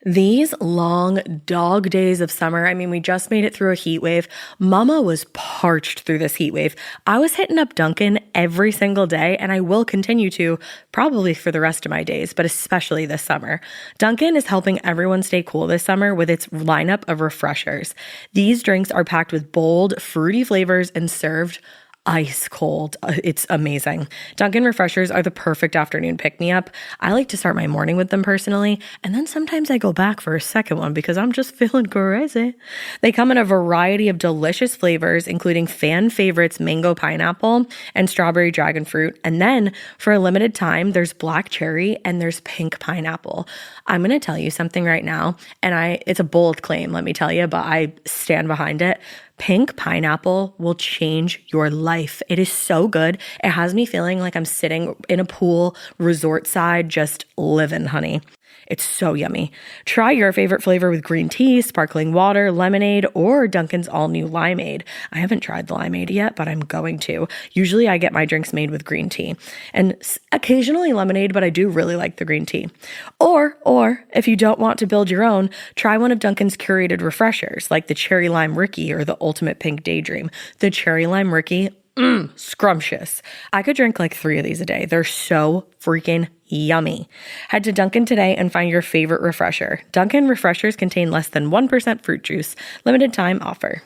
These long dog days of summer, I mean, we just made it through a heat wave. Mama was parched through this heat wave. I was hitting up Dunkin' every single day, and I will continue to probably for the rest of my days, but especially this summer. Dunkin' is helping everyone stay cool this summer with its lineup of refreshers. These drinks are packed with bold, fruity flavors and served ice cold. It's amazing. Dunkin' refreshers are the perfect afternoon pick-me-up. I like to start my morning with them personally, and then sometimes I go back for a second one because I'm just feeling crazy. They come in a variety of delicious flavors, including fan favorites mango pineapple and strawberry dragon fruit. And then for a limited time, there's black cherry and there's pink pineapple. I'm going to tell you something right now, and it's a bold claim, let me tell you, but I stand behind it. Pink pineapple will change your life. It is so good. It has me feeling like I'm sitting in a pool, resort side, just living, honey. It's so yummy. Try your favorite flavor with green tea, sparkling water, lemonade, or Dunkin's all-new limeade. I haven't tried the limeade yet, but I'm going to. Usually I get my drinks made with green tea and occasionally lemonade, but I do really like the green tea. Or if you don't want to build your own, try one of Dunkin's curated refreshers like the Cherry Lime Ricky or the Ultimate Pink Daydream. The Cherry Lime Ricky, scrumptious. I could drink like 3 of these a day. They're so freaking yummy. Head to Dunkin' today and find your favorite refresher. Dunkin' refreshers contain less than 1% fruit juice. Limited time offer.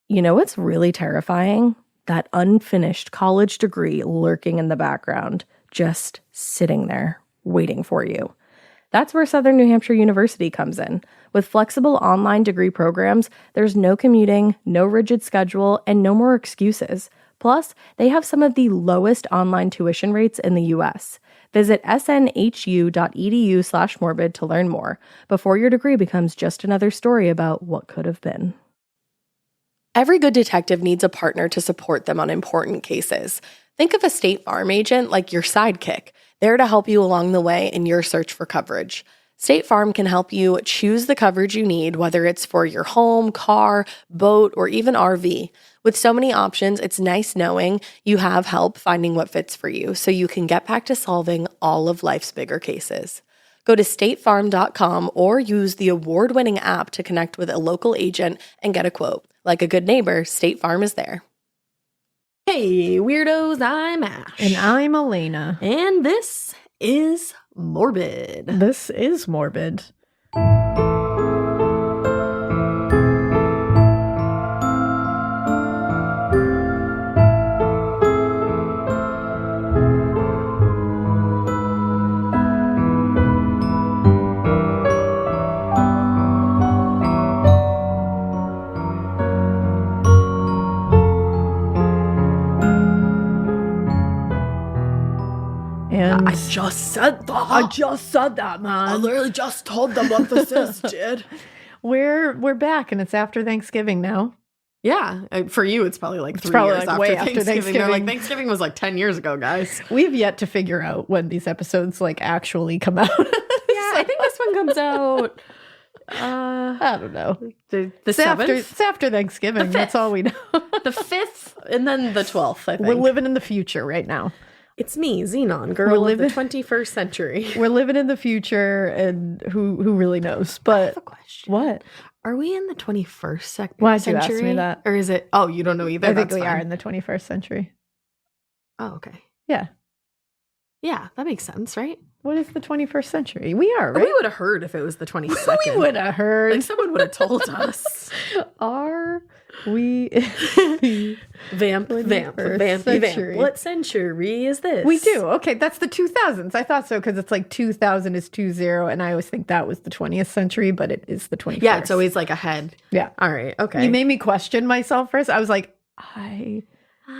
You know what's really terrifying? That unfinished college degree lurking in the background, just sitting there waiting for you. That's where Southern New Hampshire University comes in. With flexible online degree programs, there's no commuting, no rigid schedule, and no more excuses. Plus, they have some of the lowest online tuition rates in the U.S. Visit snhu.edu/morbid to learn more before your degree becomes just another story about what could have been. Every good detective needs a partner to support them on important cases. Think of a State Farm agent like your sidekick, there to help you along the way in your search for coverage. State Farm can help you choose the coverage you need, whether it's for your home, car, boat, or even RV. With so many options, it's nice knowing you have help finding what fits for you so you can get back to solving all of life's bigger cases. Go to statefarm.com or use the award-winning app to connect with a local agent and get a quote. Like a good neighbor, State Farm is there. Hey, weirdos, I'm Ash. And I'm Alaina. And this is Morbid. This is Morbid. And I just said that. Man. I literally just told them what this is, dude. We're back, and it's after Thanksgiving now. Yeah, for you, it's probably like 3 probably years like way after after Thanksgiving. They're like, Thanksgiving. Thanksgiving was like 10 years ago, guys. We've yet to figure out when these episodes like actually come out. Yeah, I think this one comes out. I don't know. The It's 7th, it's after Thanksgiving. The That's all we know. the 5th, and then the 12th. I think We're living in the future right now. It's me, Xenon, girl We're of the living- 21st century. We're living in the future, and who really knows? I But have a question. what? Are we in the 21st century? Why'd you ask me that? Or is it? Oh, you don't know either. I think That's we fine. are in the 21st century. Oh, okay. Yeah. Yeah, that makes sense, right? What is the 21st century? We are, right? We would have heard if it was the 22nd. We would have heard. Like someone would have told us. Are we? Vamp. Century. What century is this? We do. Okay, that's the 2000s. I thought so because it's like 2000 is 20, and I always think that was the 20th century, but it is the 21st. Yeah, it's always like ahead. Yeah. All right. Okay. You made me question myself first. I was like, I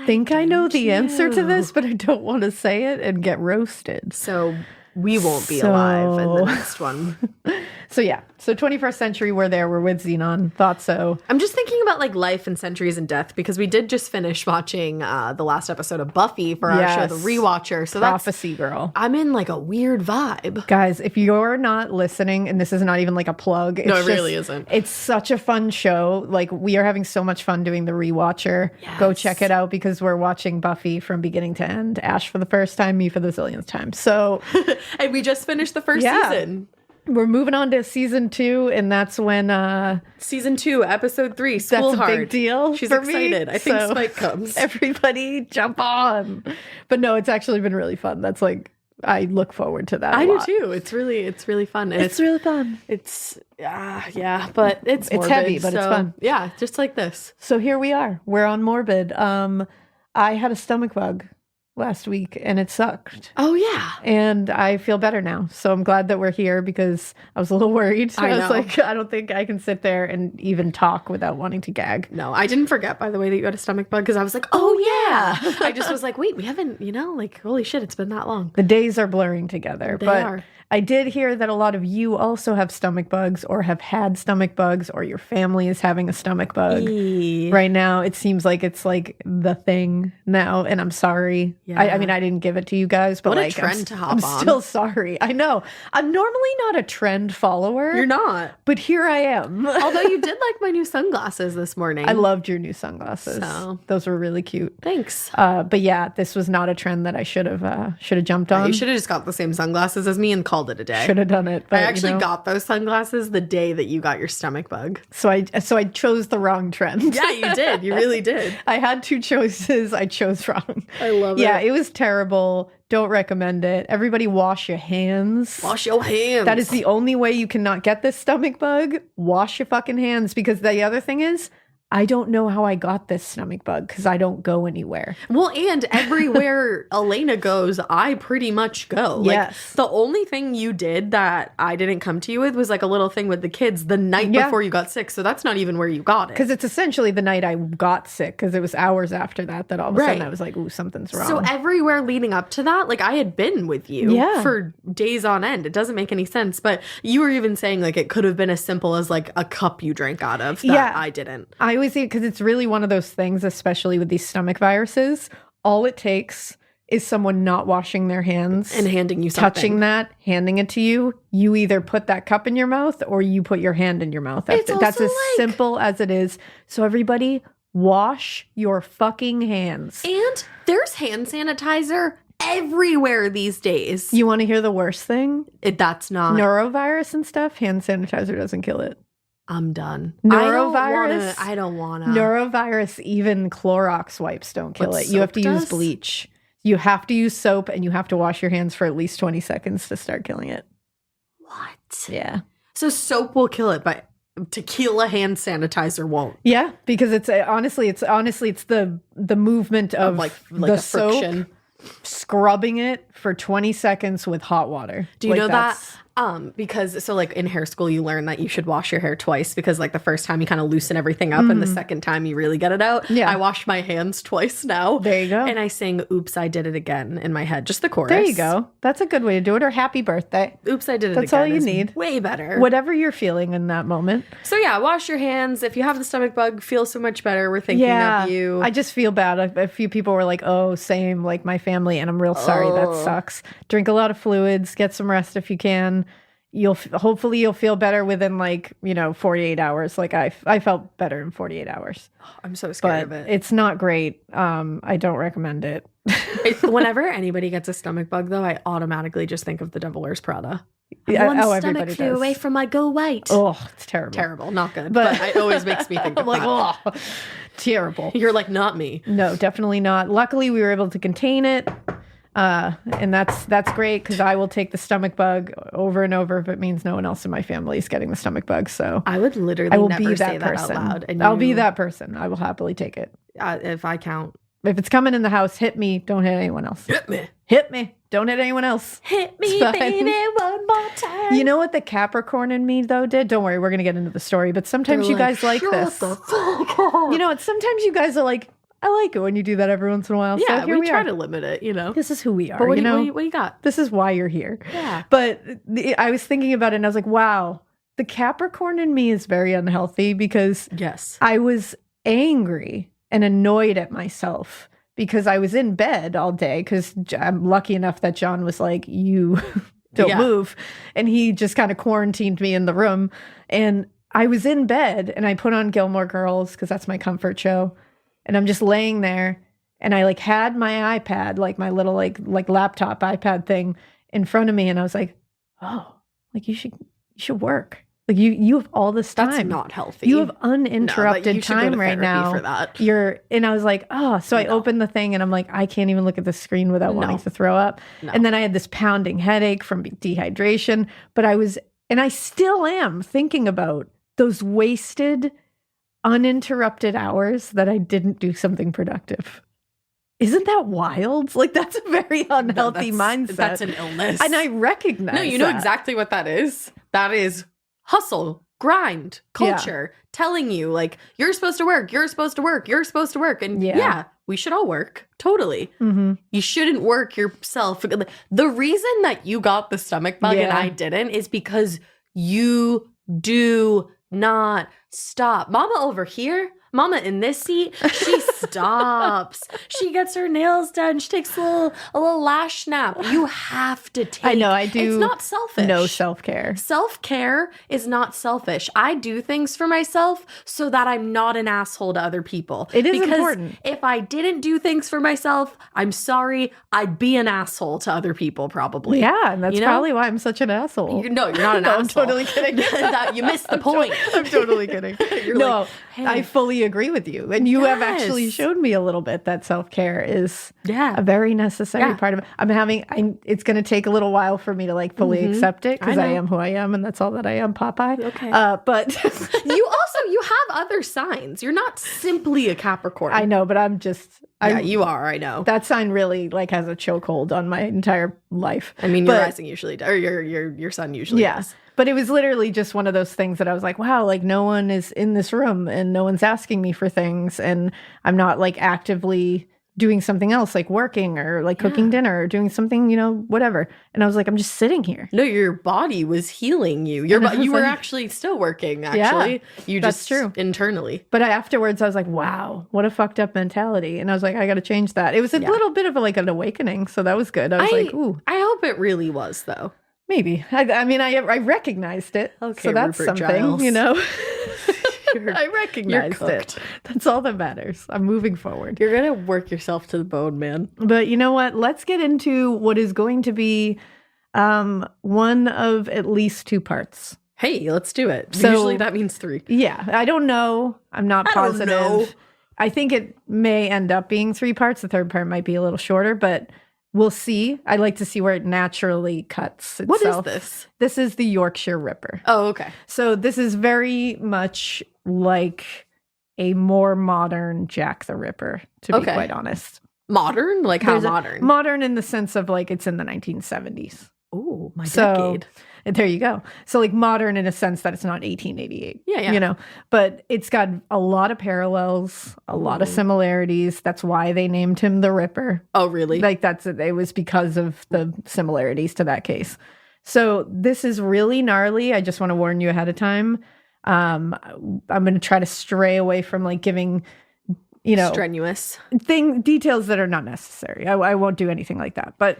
think I know the answer to this, but I don't want to say it and get roasted. So we won't be alive in the So- next one. So yeah, so 21st century, we're there. We're with Xenon. Thought so. I'm just thinking about like life and centuries and death because we did just finish watching the last episode of Buffy for our show, The Rewatcher. So Prophecy Girl. I'm in like a weird vibe. Guys, if you're not listening, and this is not even like a plug. No, it really isn't. It's such a fun show. Like, we are having so much fun doing The Rewatcher. Yes. Go check it out because we're watching Buffy from beginning to end. Ash for the first time, me for the zillionth time. So, And we just finished the first Yeah. season. We're moving on to season 2, and that's when Season 2, episode 3, School that's a Hard. big deal. She's for excited. Me, I think so Spike comes. Everybody jump on. But no, it's actually been really fun. That's like, I look forward to that. I a do lot. too. It's really fun. And It's really fun. It's yeah, but it's morbid, heavy, but it's fun. Yeah, just like this. So here we are. We're on morbid. I had a stomach bug last week and it sucked. Oh yeah. And I feel better now. So I'm glad that we're here because I was a little worried. I was know. like, I don't think I can sit there and even talk without wanting to gag. No, I didn't forget, by the way, that you had a stomach bug because I was like, oh yeah. I just was like, wait, we haven't, like, holy shit, it's been that long. The days are blurring together. They but are. I did hear that a lot of you also have stomach bugs or have had stomach bugs or your family is having a stomach bug. Right now, it seems like it's like the thing now, and I'm sorry. Yeah. I mean, I didn't give it to you guys, but What a like, trend to hop I'm on. still sorry. I know. I'm normally not a trend follower. You're not. But here I am. Although you did like my new sunglasses this morning. I loved your new sunglasses. So. Those were really cute. Thanks. But yeah, this was not a trend that I should have jumped on. You should have just got the same sunglasses as me and called it a day. Should have done it. But, I actually got those sunglasses the day that you got your stomach bug. So I chose the wrong trend. Yeah, you did. You really did. I had 2 choices. I chose wrong. I love Yeah, it. it was terrible. Don't recommend it. Everybody wash your hands. Wash your hands. That is the only way you cannot get this stomach bug. Wash your fucking hands, because the other thing is, I don't know how I got this stomach bug because I don't go anywhere. Well, and everywhere Alaina goes, I pretty much go. Like, Yes. the only thing you did that I didn't come to you with was like a little thing with the kids the night Yeah. before you got sick. So that's not even where you got it. Because it's essentially the night I got sick, because it was hours after that all of a sudden Right. I was like, ooh, something's wrong. So everywhere leading up to that, like I had been with you Yeah. for days on end. It doesn't make any sense. But you were even saying like it could have been as simple as like a cup you drank out of that Yeah. I didn't. I always think, because it's really one of those things, especially with these stomach viruses, all it takes is someone not washing their hands And handing you something. touching that, handing it to you. You either put that cup in your mouth or you put your hand in your mouth. It's That's also as like- simple as it is. So everybody, wash your fucking hands. And there's hand sanitizer everywhere these days. You want to hear the worst thing? That's not. Neurovirus and stuff, hand sanitizer doesn't kill it. I'm done. Neurovirus? I don't wanna. Neurovirus, even Clorox wipes don't kill But it. You have soap to use does? bleach. You have to use soap, and you have to wash your hands for at least 20 seconds to start killing it. What? Yeah. So soap will kill it, but tequila hand sanitizer won't. Yeah, because it's honestly it's the movement of Like the a soap friction. scrubbing it for 20 seconds with hot water. Do you Like, know that? that's- Because so like in hair school you learn that you should wash your hair twice because like the first time you kind of loosen everything up and the second time you really get it out. Yeah. I wash my hands twice now. There you go. And I sing "Oops, I Did It Again" in my head, just the chorus. There you go. That's a good way to do it. Or happy birthday. "Oops, I Did It That's Again." all you is need. Way better. Whatever you're feeling in that moment. So yeah, wash your hands. If you have the stomach bug, feel so much better. We're thinking of you. I just feel bad. A few people were like, oh, same, like my family. And I'm real sorry. That sucks. Drink a lot of fluids. Get some rest if you can. Hopefully you'll feel better within 48 hours. Like I felt better in 48 hours. I'm so scared But of it. it's not great. I don't recommend it. Whenever anybody gets a stomach bug, though, I automatically just think of The Devil Wears Prada. Yeah, One stomach everybody flew does. away from my go white. Oh, it's terrible. Terrible, not good. But it always makes me think of I'm like, that. oh, terrible. You're like, not me. No, definitely not. Luckily, we were able to contain it. And that's great, because I will take the stomach bug over and over if it means no one else in my family is getting the stomach bug. So I would literally I will never be say that that person. out loud. And I'll be that person. I will happily take it. If I count. If it's coming in the house, hit me. Don't hit anyone else. Hit me. Hit me. Don't hit anyone else. Hit me, It's fine. baby, one more time. You know what the Capricorn in me, though, did? Don't worry, we're going to get into the story. But sometimes you guys like "Shut this. the fuck up." You know what? Sometimes you guys are like, I like it when you do that every once in a while. Yeah, so here we try are. to limit it, you know. This is who we are. But what, you know? what do you got? This is why you're here. Yeah. But I was thinking about it and I was like, wow, the Capricorn in me is very unhealthy, because Yes. I was angry and annoyed at myself because I was in bed all day, because I'm lucky enough that John was like, you don't move. And he just kind of quarantined me in the room. And I was in bed and I put on Gilmore Girls because that's my comfort show. And I'm just laying there and I had my iPad, my little like laptop iPad thing in front of me. And I was like, oh, you should you should work. Like you have all this time. That's not healthy. You have uninterrupted you should go to time right therapy now. for that. And I was like, oh, so I opened the thing and I'm like, I can't even look at the screen without wanting to throw up. No. And then I had this pounding headache from dehydration. But I still am thinking about those wasted, uninterrupted hours that I didn't do something productive. Isn't that wild? Like, that's a very unhealthy mindset. That's an illness. And I recognize No, you know exactly what that is. That is hustle, grind, culture, telling you, like, you're supposed to work, you're supposed to work, you're supposed to work. And yeah we should all work. Totally. Mm-hmm. You shouldn't work yourself. The reason that you got the stomach bug and I didn't is because you do not stop. Mama over here, Mama in this seat, she stops. She gets her nails done. She takes a little lash snap. You have to take. I know, I do. It's not selfish. No self-care. Self-care is not selfish. I do things for myself so that I'm not an asshole to other people. It is important. If I didn't do things for myself, I'm sorry, I'd be an asshole to other people probably. Yeah, and that's probably why I'm such an asshole. No, you're not an asshole. I'm totally kidding. You missed the point. I'm totally kidding. You're no, like, hey. I fully agree with you. And you have actually showed me a little bit that self-care is a very necessary part of it. It's going to take a little while for me to like fully accept it because I am who I am and that's all that I am, Popeye. Okay. But you have other signs. You're not simply a Capricorn. I know, but I'm just... you are, I know. That sign really like has a chokehold on my entire life. I mean, your rising usually does, or your sun usually does. But it was literally just one of those things that I was like, wow, like no one is in this room and no one's asking me for things. And I'm not like actively doing something else, like working or like cooking dinner or doing something, whatever. And I was like, I'm just sitting here. No, your body was healing you. You were actually still working, actually. You that's true. Internally. But afterwards, I was like, wow, what a fucked up mentality. And I was like, I got to change that. It was a little bit of like an awakening. So that was good. I was like, ooh. I hope it really was, though. Maybe. I recognized it. Okay, so that's Rupert something, Giles. I recognized it. That's all that matters. I'm moving forward. You're going to work yourself to the bone, man. But you know what? Let's get into what is going to be one of at least two parts. Hey, let's do it. So, usually that means 3. Yeah. I don't know. I'm not positive. I don't know. I think it may end up being 3 parts. The third part might be a little shorter, but we'll see. I like to see where it naturally cuts itself. What is this? This is the Yorkshire Ripper. Oh, okay. So this is very much like a more modern Jack the Ripper, to be quite honest. Modern? Like how modern? Modern in the sense of like it's in the 1970s. Oh, my decade. There you go. So like modern in a sense that it's not 1888. Yeah. But it's got a lot of parallels, a lot of similarities. That's why they named him the Ripper. Oh, really? Like it was because of the similarities to that case. So this is really gnarly. I just want to warn you ahead of time. I'm going to try to stray away from like giving strenuous details that are not necessary. I won't do anything like that. But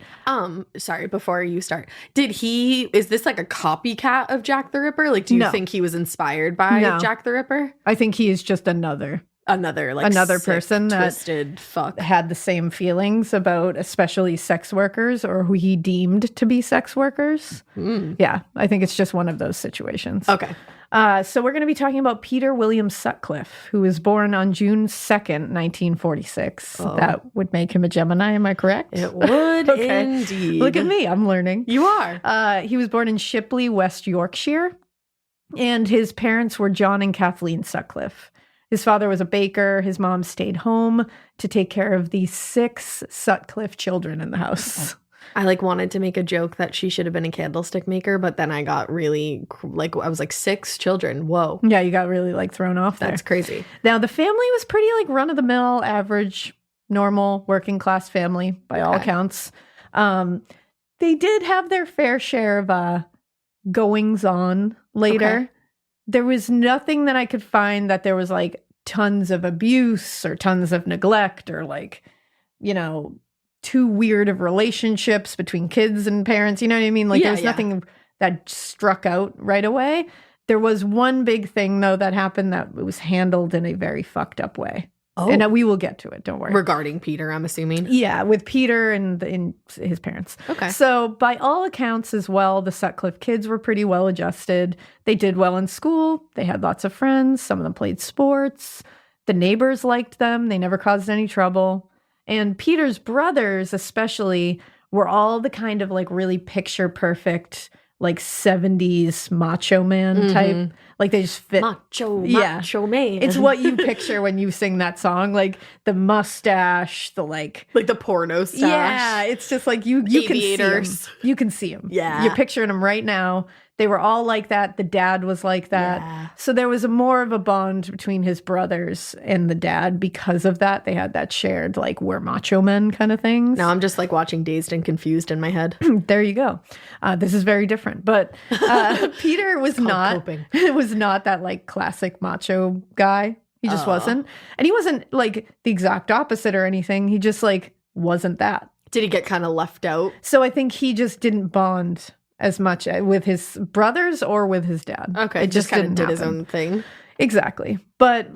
sorry, before you start, is this like a copycat of Jack the Ripper? Like, do you think he was inspired by Jack the Ripper? I think he is just another person that twisted fuck had the same feelings about especially sex workers or who he deemed to be sex workers. Yeah, I think it's just one of those situations. Okay. So we're going to be talking about Peter William Sutcliffe, who was born on June 2nd, 1946. Oh. That would make him a Gemini, am I correct? It would indeed. Look at me, I'm learning. You are. He was born in Shipley, West Yorkshire, and his parents were John and Kathleen Sutcliffe. His father was a baker. His mom stayed home to take care of the 6 Sutcliffe children in the house. I wanted to make a joke that she should have been a candlestick maker, but then I got really I was like 6 children. Whoa. Yeah, you got really thrown off there. That's crazy. Now the family was pretty run of the mill, average, normal, working class family by all accounts. They did have their fair share of goings on later. Okay. There was nothing that I could find that there was tons of abuse or tons of neglect or too weird of relationships between kids and parents. You know what I mean? There was nothing that struck out right away. There was one big thing though that happened that was handled in a very fucked up way. Oh. And we will get to it. Don't worry. Regarding Peter, I'm assuming. Yeah, with Peter and his parents. Okay. So by all accounts as well, the Sutcliffe kids were pretty well adjusted. They did well in school. They had lots of friends. Some of them played sports. The neighbors liked them. They never caused any trouble. And Peter's brothers especially were all the kind of like really picture perfect, like 70s macho man type. Like they just fit. Macho man. It's what you picture when you sing that song, like the mustache, the like the porno stash. Yeah, it's just like you can see them. You can see them. Yeah. You're picturing them right now. They were all like that. The dad was like that. Yeah. So there was more of a bond between his brothers and the dad because of that. They had that shared, like, we're macho men kind of things. Now I'm just like watching Dazed and Confused in my head. There you go. This is very different. But Peter was not that like classic macho guy. He just wasn't. And he wasn't like the exact opposite or anything. He just like wasn't that. Did he get kind of left out? So I think he just didn't bond as much with his brothers or with his dad. Okay, it just kind of didn't did his happen. own thing. Exactly. But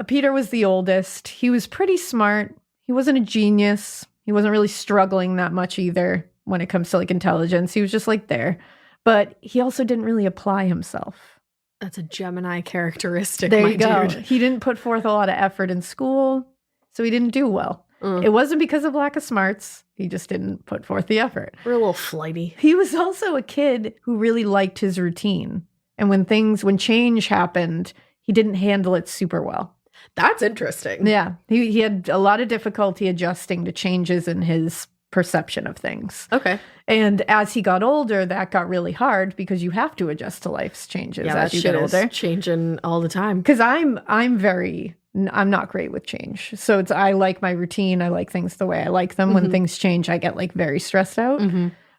Peter was the oldest. He was pretty smart. He wasn't a genius. He wasn't really struggling that much either when it comes to like intelligence. He was just like there. But he also didn't really apply himself. That's a Gemini characteristic, There my you go. dude. He didn't put forth a lot of effort in school, so he didn't do well. It wasn't because of lack of smarts. He just didn't put forth the effort. We're a little flighty. He was also a kid who really liked his routine. And when change happened, he didn't handle it super well. That's interesting. Yeah. He had a lot of difficulty adjusting to changes in his perception of things. Okay. And as he got older, that got really hard because you have to adjust to life's changes as you get older. Changing all the time. Because I'm not great with change. So I like my routine. I like things the way I like them. When things change, I get like very stressed out.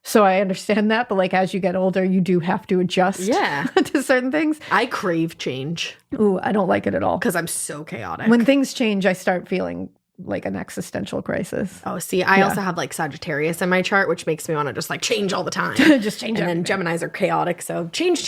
So I understand that. But like as you get older, you do have to adjust to certain things. I crave change. Ooh, I don't like it at all. Because I'm so chaotic. When things change, I start feeling like an existential crisis. Oh, see, I also have like Sagittarius in my chart, which makes me want to just like change all the time. Just change And everything. then Geminis are chaotic. So change.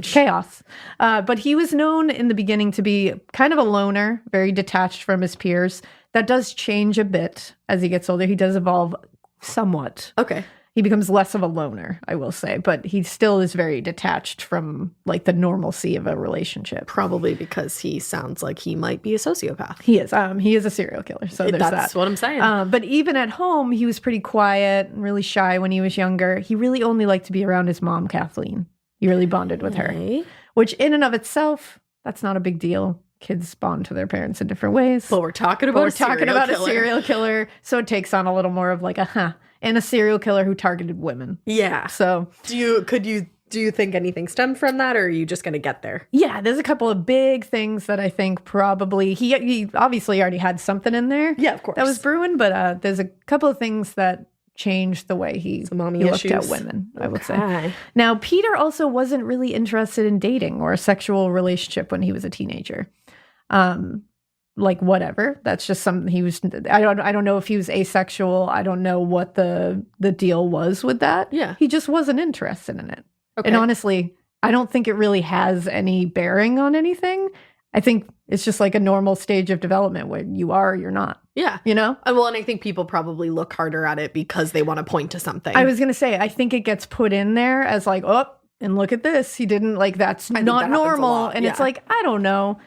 Chaos. But he was known in the beginning to be kind of a loner, very detached from his peers. That does change a bit as he gets older. He does evolve somewhat. Okay. He becomes less of a loner, I will say, but he still is very detached from like the normalcy of a relationship. Probably because he sounds like he might be a sociopath. He is. He is a serial killer. So there's That's that. what I'm saying. But even at home, he was pretty quiet and really shy when he was younger. He really only liked to be around his mom, Kathleen. He really bonded with her, which in and of itself, that's not a big deal. Kids bond to their parents in different ways. But we're talking about a serial killer. So it takes on a little more of like and a serial killer who targeted women. Yeah. So Do you think anything stemmed from that, or are you just going to get there? yeah, there's a couple of big things that I think probably he obviously already had something in there. Yeah, of course. That was brewing, but there's a couple of things that changed the way he mommy looked at issues. women, I would say. Okay. Now, Peter also wasn't really interested in dating or a sexual relationship when he was a teenager. Like whatever. That's just something he was. I don't know if he was asexual. I don't know what the deal was with that. Yeah. He just wasn't interested in it. Okay. And honestly, I don't think it really has any bearing on anything. I think it's just like a normal stage of development where you are or you're not. Yeah. You know? Well, and I think people probably look harder at it because they want to point to something. I was going to say, I think it gets put in there as like, oh, and look at this. He didn't like, that's think not that happens a normal. lot, And it's yeah. like, I don't know.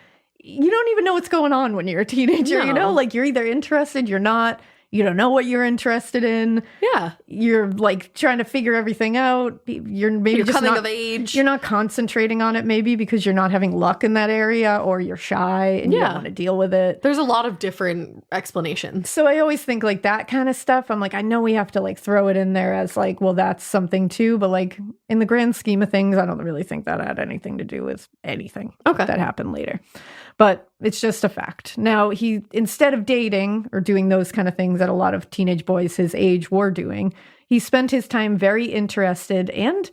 You don't even know what's going on when you're a teenager, you know? No. Like you're either interested, you're not. You don't know what you're interested in. Yeah. You're like trying to figure everything out. You're maybe just coming not, of age. You're not concentrating on it maybe because you're not having luck in that area or you're shy and you don't want to deal with it. There's a lot of different explanations. So I always think like that kind of stuff. I'm like, I know we have to like throw it in there as like, well, that's something too. But like in the grand scheme of things, I don't really think that had anything to do with anything that happened later. But it's just a fact. Now, he, instead of dating or doing those kind of things that a lot of teenage boys his age were doing, he spent his time very interested and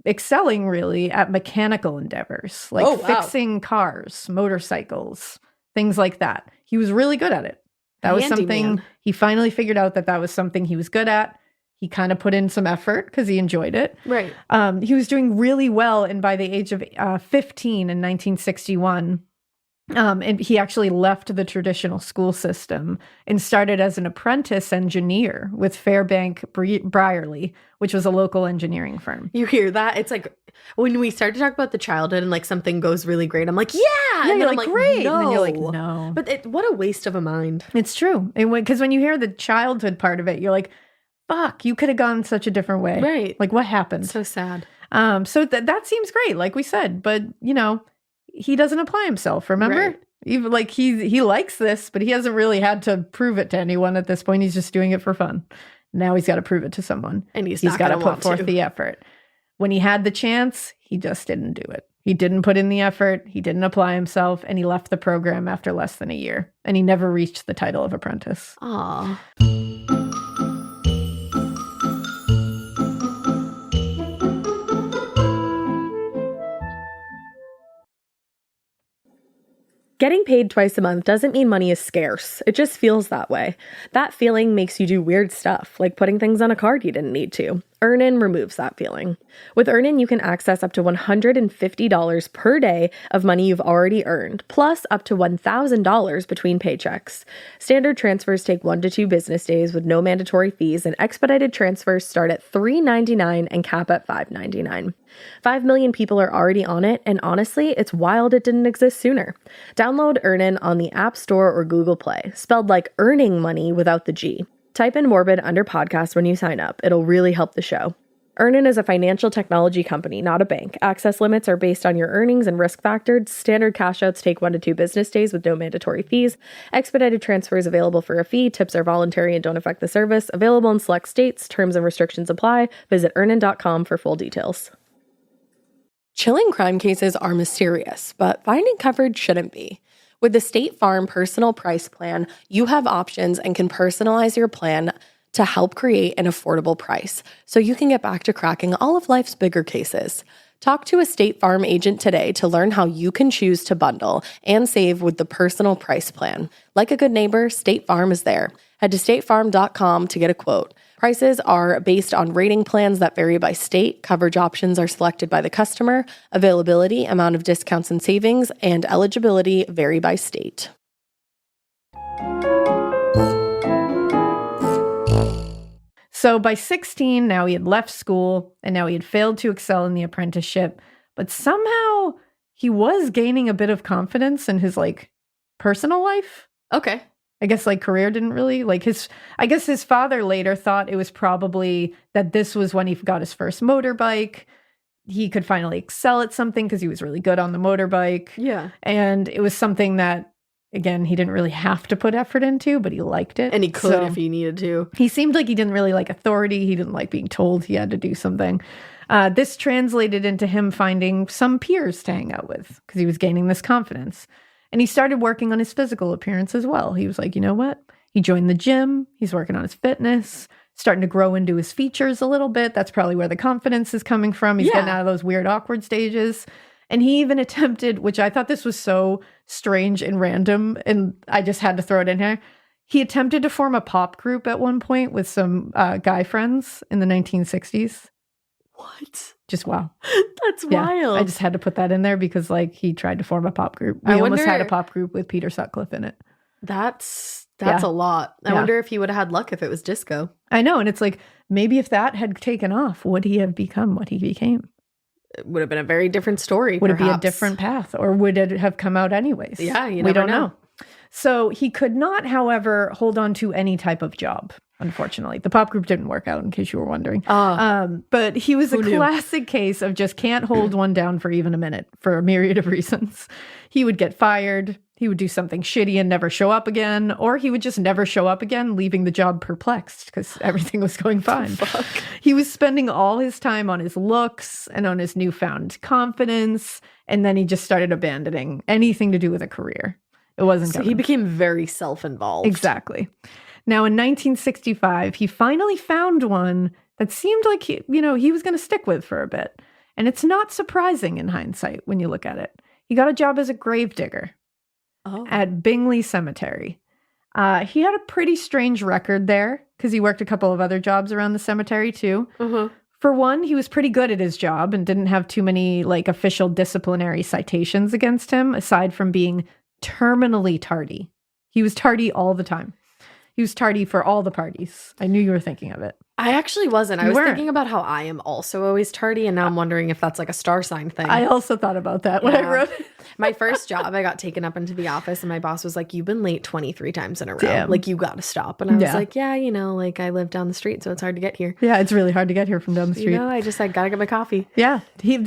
excelling really at mechanical endeavors, like fixing cars, motorcycles, things like that. He was really good at it. That was something he finally figured out that was something he was good at. He kind of put in some effort because he enjoyed it. Right. He was doing really well. And by the age of 15 in 1961, And he actually left the traditional school system and started as an apprentice engineer with Fairbank Brierley, which was a local engineering firm. You hear that? It's like when we start to talk about the childhood and like something goes really great, I'm like, yeah. Yeah, and you're then like, I'm great. no. And then you're like, no. But what a waste of a mind. It's true. Because when you hear the childhood part of it, you're like, fuck, you could have gone such a different way. Right. Like, what happened? So sad. So that seems great, like we said. But, he doesn't apply himself, remember? Right. Even like he likes this, but he hasn't really had to prove it to anyone at this point. He's just doing it for fun. Now he's got to prove it to someone. And he's got to gonna put forth the effort. When he had the chance, he just didn't do it. He didn't put in the effort. He didn't apply himself, and he left the program after less than a year. And he never reached the title of apprentice. Aw. Getting paid twice a month doesn't mean money is scarce. It just feels that way. That feeling makes you do weird stuff, like putting things on a card you didn't need to. Earnin removes that feeling. With Earnin, you can access up to $150 per day of money you've already earned, plus up to $1,000 between paychecks. Standard transfers take 1 to 2 business days with no mandatory fees, and expedited transfers start at $3.99 and cap at $5.99. 5 million people are already on it, and honestly, it's wild it didn't exist sooner. Download Earnin on the App Store or Google Play, spelled like earning money without the G. Type in Morbid under podcast when you sign up. It'll really help the show. Earnin is a financial technology company, not a bank. Access limits are based on your earnings and risk factors. Standard cash outs take 1 to 2 business days with no mandatory fees. Expedited transfers available for a fee. Tips are voluntary and don't affect the service. Available in select states. Terms and restrictions apply. Visit earnin.com for full details. Chilling crime cases are mysterious, but finding coverage shouldn't be. With the State Farm Personal Price Plan, you have options and can personalize your plan to help create an affordable price so you can get back to cracking all of life's bigger cases. Talk to a State Farm agent today to learn how you can choose to bundle and save with the Personal Price Plan. Like a good neighbor, State Farm is there. Head to statefarm.com to get a quote. Prices are based on rating plans that vary by state. Coverage options are selected by the customer. Availability, amount of discounts and savings, and eligibility vary by state. So by 16, now he had left school, and now he had failed to excel in the apprenticeship. But somehow he was gaining a bit of confidence in his personal life. Okay. I guess career didn't really I guess his father later thought it was probably that this was when he got his first motorbike. He could finally excel at something because he was really good on the motorbike. Yeah. And it was something that, again, he didn't really have to put effort into, but he liked it. And he could if he needed to. He seemed like he didn't really like authority. He didn't like being told he had to do something. This translated into him finding some peers to hang out with because he was gaining this confidence. And he started working on his physical appearance as well. He was like, you know what? He joined the gym. He's working on his fitness, starting to grow into his features a little bit. That's probably where the confidence is coming from. He's getting out of those weird, awkward stages. And he even attempted, which I thought this was so strange and random, and I just had to throw it in here. He attempted to form a pop group at one point with some guy friends in the 1960s. What? Just wow. That's wild. I just had to put that in there because he tried to form a pop group. We almost had a pop group with Peter Sutcliffe in it. That's a lot. I wonder if he would have had luck if it was disco. I know. And it's maybe if that had taken off, would he have become what he became? It would have been a very different story. Would it be a different path, or would it have come out anyways? Yeah, we don't know. So he could not, however, hold on to any type of job. Unfortunately, the pop group didn't work out, in case you were wondering. But he was a classic case of just can't hold one down for even a minute for a myriad of reasons. He would get fired. He would do something shitty and never show up again, or he would just never show up again, leaving the job perplexed because everything was going fine. He was spending all his time on his looks and on his newfound confidence, and then he just started abandoning anything to do with a career. It wasn't so he became very self-involved. Exactly. Now, in 1965, he finally found one that seemed like he was going to stick with for a bit. And it's not surprising in hindsight when you look at it. He got a job as a gravedigger at Bingley Cemetery. He had a pretty strange record there because he worked a couple of other jobs around the cemetery too. Mm-hmm. For one, he was pretty good at his job and didn't have too many official disciplinary citations against him, aside from being terminally tardy. He was tardy all the time. He was tardy for all the parties. I knew you were thinking of it. I actually wasn't. I You was weren't. thinking about how I am also always tardy, and now I'm wondering if that's like a star sign thing. I also thought about that when I Yeah. wrote it. My first job, I got taken up into the office, and my boss was like, "You've been late 23 times in a row. Damn. Like, you got to stop." And I was Yeah. like, "Yeah, like I live down the street, so it's hard to get here. Yeah, it's really hard to get here from down the street. I gotta get my coffee." Yeah,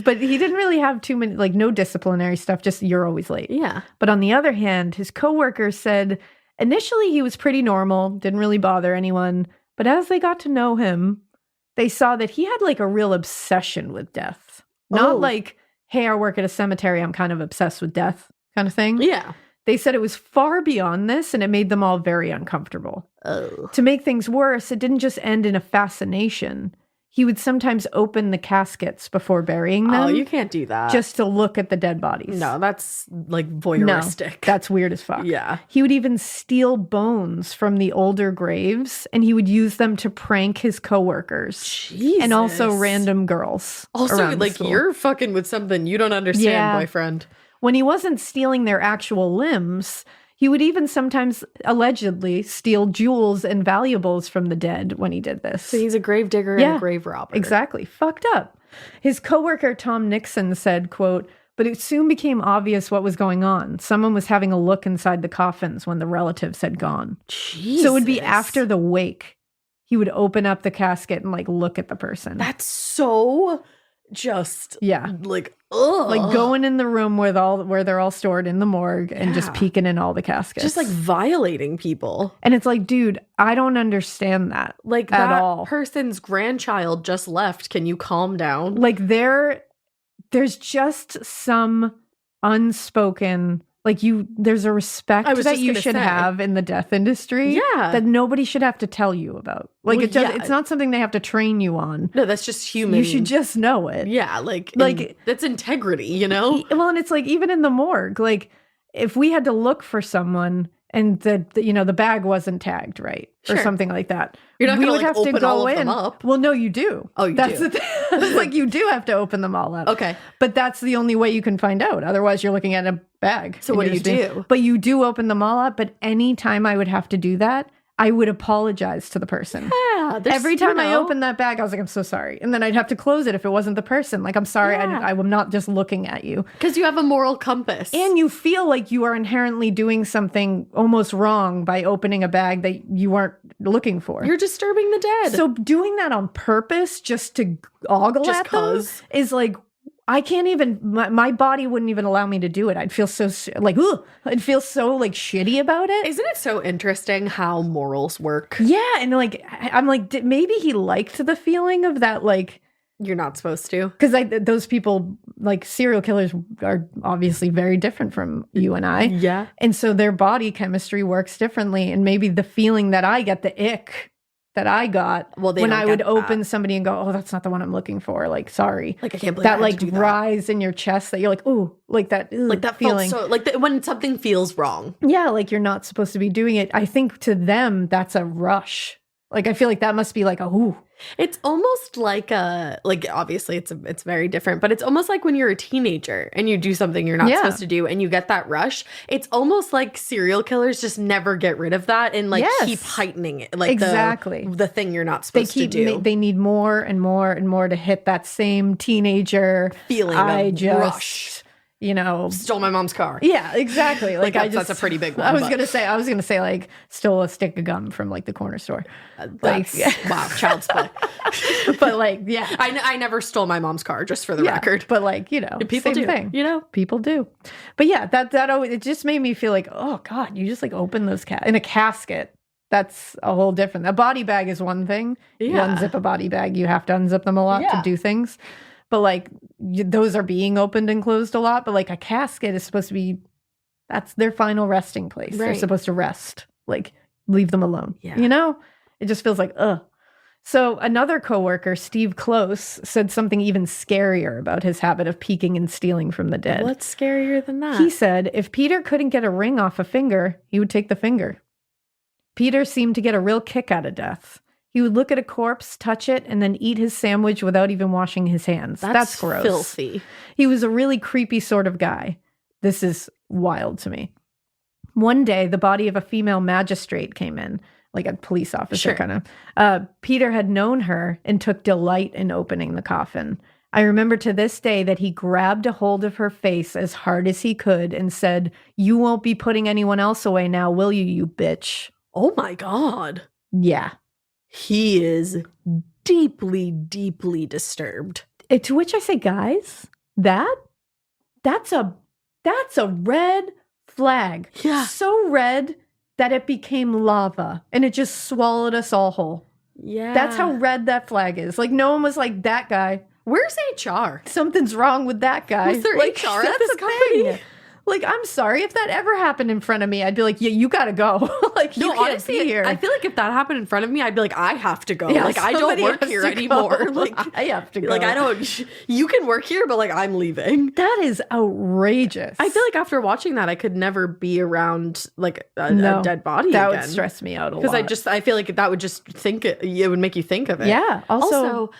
but he didn't really have too many, like no disciplinary stuff, just you're always late. Yeah. But on the other hand, his coworkers said initially he was pretty normal, didn't really bother anyone. But as they got to know him, they saw that he had like a real obsession with death. Not Oh. like, hey, I work at a cemetery, I'm kind of obsessed with death kind of thing. Yeah. They said it was far beyond this, and it made them all very uncomfortable. Oh. To make things worse, it didn't just end in a fascination. He would sometimes open the caskets before burying them. Oh, you can't do that. just to look at the dead bodies. no, that's like No, voyeuristic. that's weird as fuck. yeah. He would even steal bones from the older graves, and he would use them to prank his coworkers Jesus. and also random girls. Also, around the like school. you're fucking with something you don't understand, Yeah. boyfriend. When he wasn't stealing their actual limbs, he would even sometimes allegedly steal jewels and valuables from the dead when he did this. So he's a grave digger Yeah. and a grave robber. Exactly. Fucked up. His coworker, Tom Nixon, said, quote, but it soon became obvious what was going on. Someone was having a look inside the coffins when the relatives had gone. Jesus. So it would be after the wake. He would open up the casket and like look at the person. That's so just Yeah. like ugh. Like going in the room where they're all stored in the morgue and just Yeah. peeking in all the caskets. just like violating people. and it's like, dude, I don't understand that. Like At that all. person's grandchild just left. Can you calm down? Like there's just some unspoken, like there's a respect I was that just you gonna should say. have in the death industry Yeah. that nobody should have to tell you about. Like Well, yeah. it's not something they have to train you on. No, that's just human. You should just know it. yeah, like Like- that's integrity, you know? Well, and it's like even in the morgue, like if we had to look for someone and the bag wasn't tagged right or Sure. something like that, You're not we gonna, would like, have to open go all of in. them up. Well, no, you do. Oh, you that's do. the thing. It's like you do have to open them all up. Okay. But that's the only way you can find out. Otherwise, you're looking at a bag. So and what you're do just you do? But you do open them all up. But anytime I would have to do that, I would apologize to the person. Yeah. Every time I opened that bag, I was like, I'm so sorry. And then I'd have to close it if it wasn't the person. Like, I'm sorry, Yeah. I am not just looking at you. because you have a moral compass. And you feel like you are inherently doing something almost wrong by opening a bag that you weren't looking for. you're disturbing the dead. So doing that on purpose just to ogle Just at them 'cause. is like, I can't even, my body wouldn't even allow me to do it. I'd feel so like, ugh, I'd feel so like shitty about it. Isn't it so interesting how morals work? Yeah. And like, I'm like, maybe he liked the feeling of that, like, You're not supposed to. because those people, like serial killers, are obviously very different from you and I. Yeah. And so their body chemistry works differently. And maybe the feeling that I get, the ick that I got Well, they when don't I would get open that. somebody and go, oh, that's not the one I'm looking for. Like, sorry. Like I can't believe I That had like to do that. rise in your chest that you're like, ooh, like that, Like that feeling. felt so like when something feels wrong. Yeah, like you're not supposed to be doing it. I think to them, that's a rush. Like, I feel like that must be like a, ooh. It's almost like obviously it's very different, but it's almost like when you're a teenager and you do something you're not Yeah. supposed to do and you get that rush. It's almost like serial killers just never get rid of that and like Yes. keep heightening it. Like Exactly. the thing you're not They supposed to keep, do. they need more and more and more to hit that same teenager Feeling I of just, rush. Stole my mom's car. Yeah, exactly. Like that's a pretty big one, I was but- gonna say like stole a stick of gum from like the corner store. That's, wow, child's play. But like, yeah, I never stole my mom's car, just for the yeah, record. But like, People same do, thing. you know? People do. But yeah, that always, it just made me feel like, oh God, you just like open those in a casket. That's a whole different. A body bag is one thing. You Yeah. unzip a body bag, you have to unzip them a lot Yeah. to do things. But like those are being opened and closed a lot. But like a casket is supposed to be, that's their final resting place. They're Right. supposed to rest. Like leave them alone. Yeah. You know? It just feels like, ugh. So another coworker, Steve Close, said something even scarier about his habit of peeking and stealing from the dead. What's scarier than that? He said if Peter couldn't get a ring off a finger, he would take the finger. Peter seemed to get a real kick out of death. He would look at a corpse, touch it, and then eat his sandwich without even washing his hands. That's gross. Filthy. He was a really creepy sort of guy. This is wild to me. One day, the body of a female magistrate came in, like a police officer kind of. Peter had known her and took delight in opening the coffin. I remember to this day that he grabbed a hold of her face as hard as he could and said, "You won't be putting anyone else away now, will you, you bitch?" Oh my God. Yeah. He is deeply, deeply disturbed. To which I say, guys, that's a red flag. Yeah. So red that it became lava and it just swallowed us all whole. Yeah. That's how red that flag is. Like, no one was like, that guy. Where's HR? Something's wrong with that guy. Was there like, HR at that's this the company? thing. Like, I'm sorry. If that ever happened in front of me, I'd be like, yeah, you gotta go. Like, you No, can't honestly, be here. I feel like if that happened in front of me, I'd be like, I have to go. Yeah, like, I don't somebody work has here to anymore. go. Like, I have to go. Like, I don't, you can work here, but like, I'm leaving. That is outrageous. I feel like after watching that, I could never be around like a dead body that again. would stress me out a lot. Because I feel like that would just it would make you think of it. Yeah. Also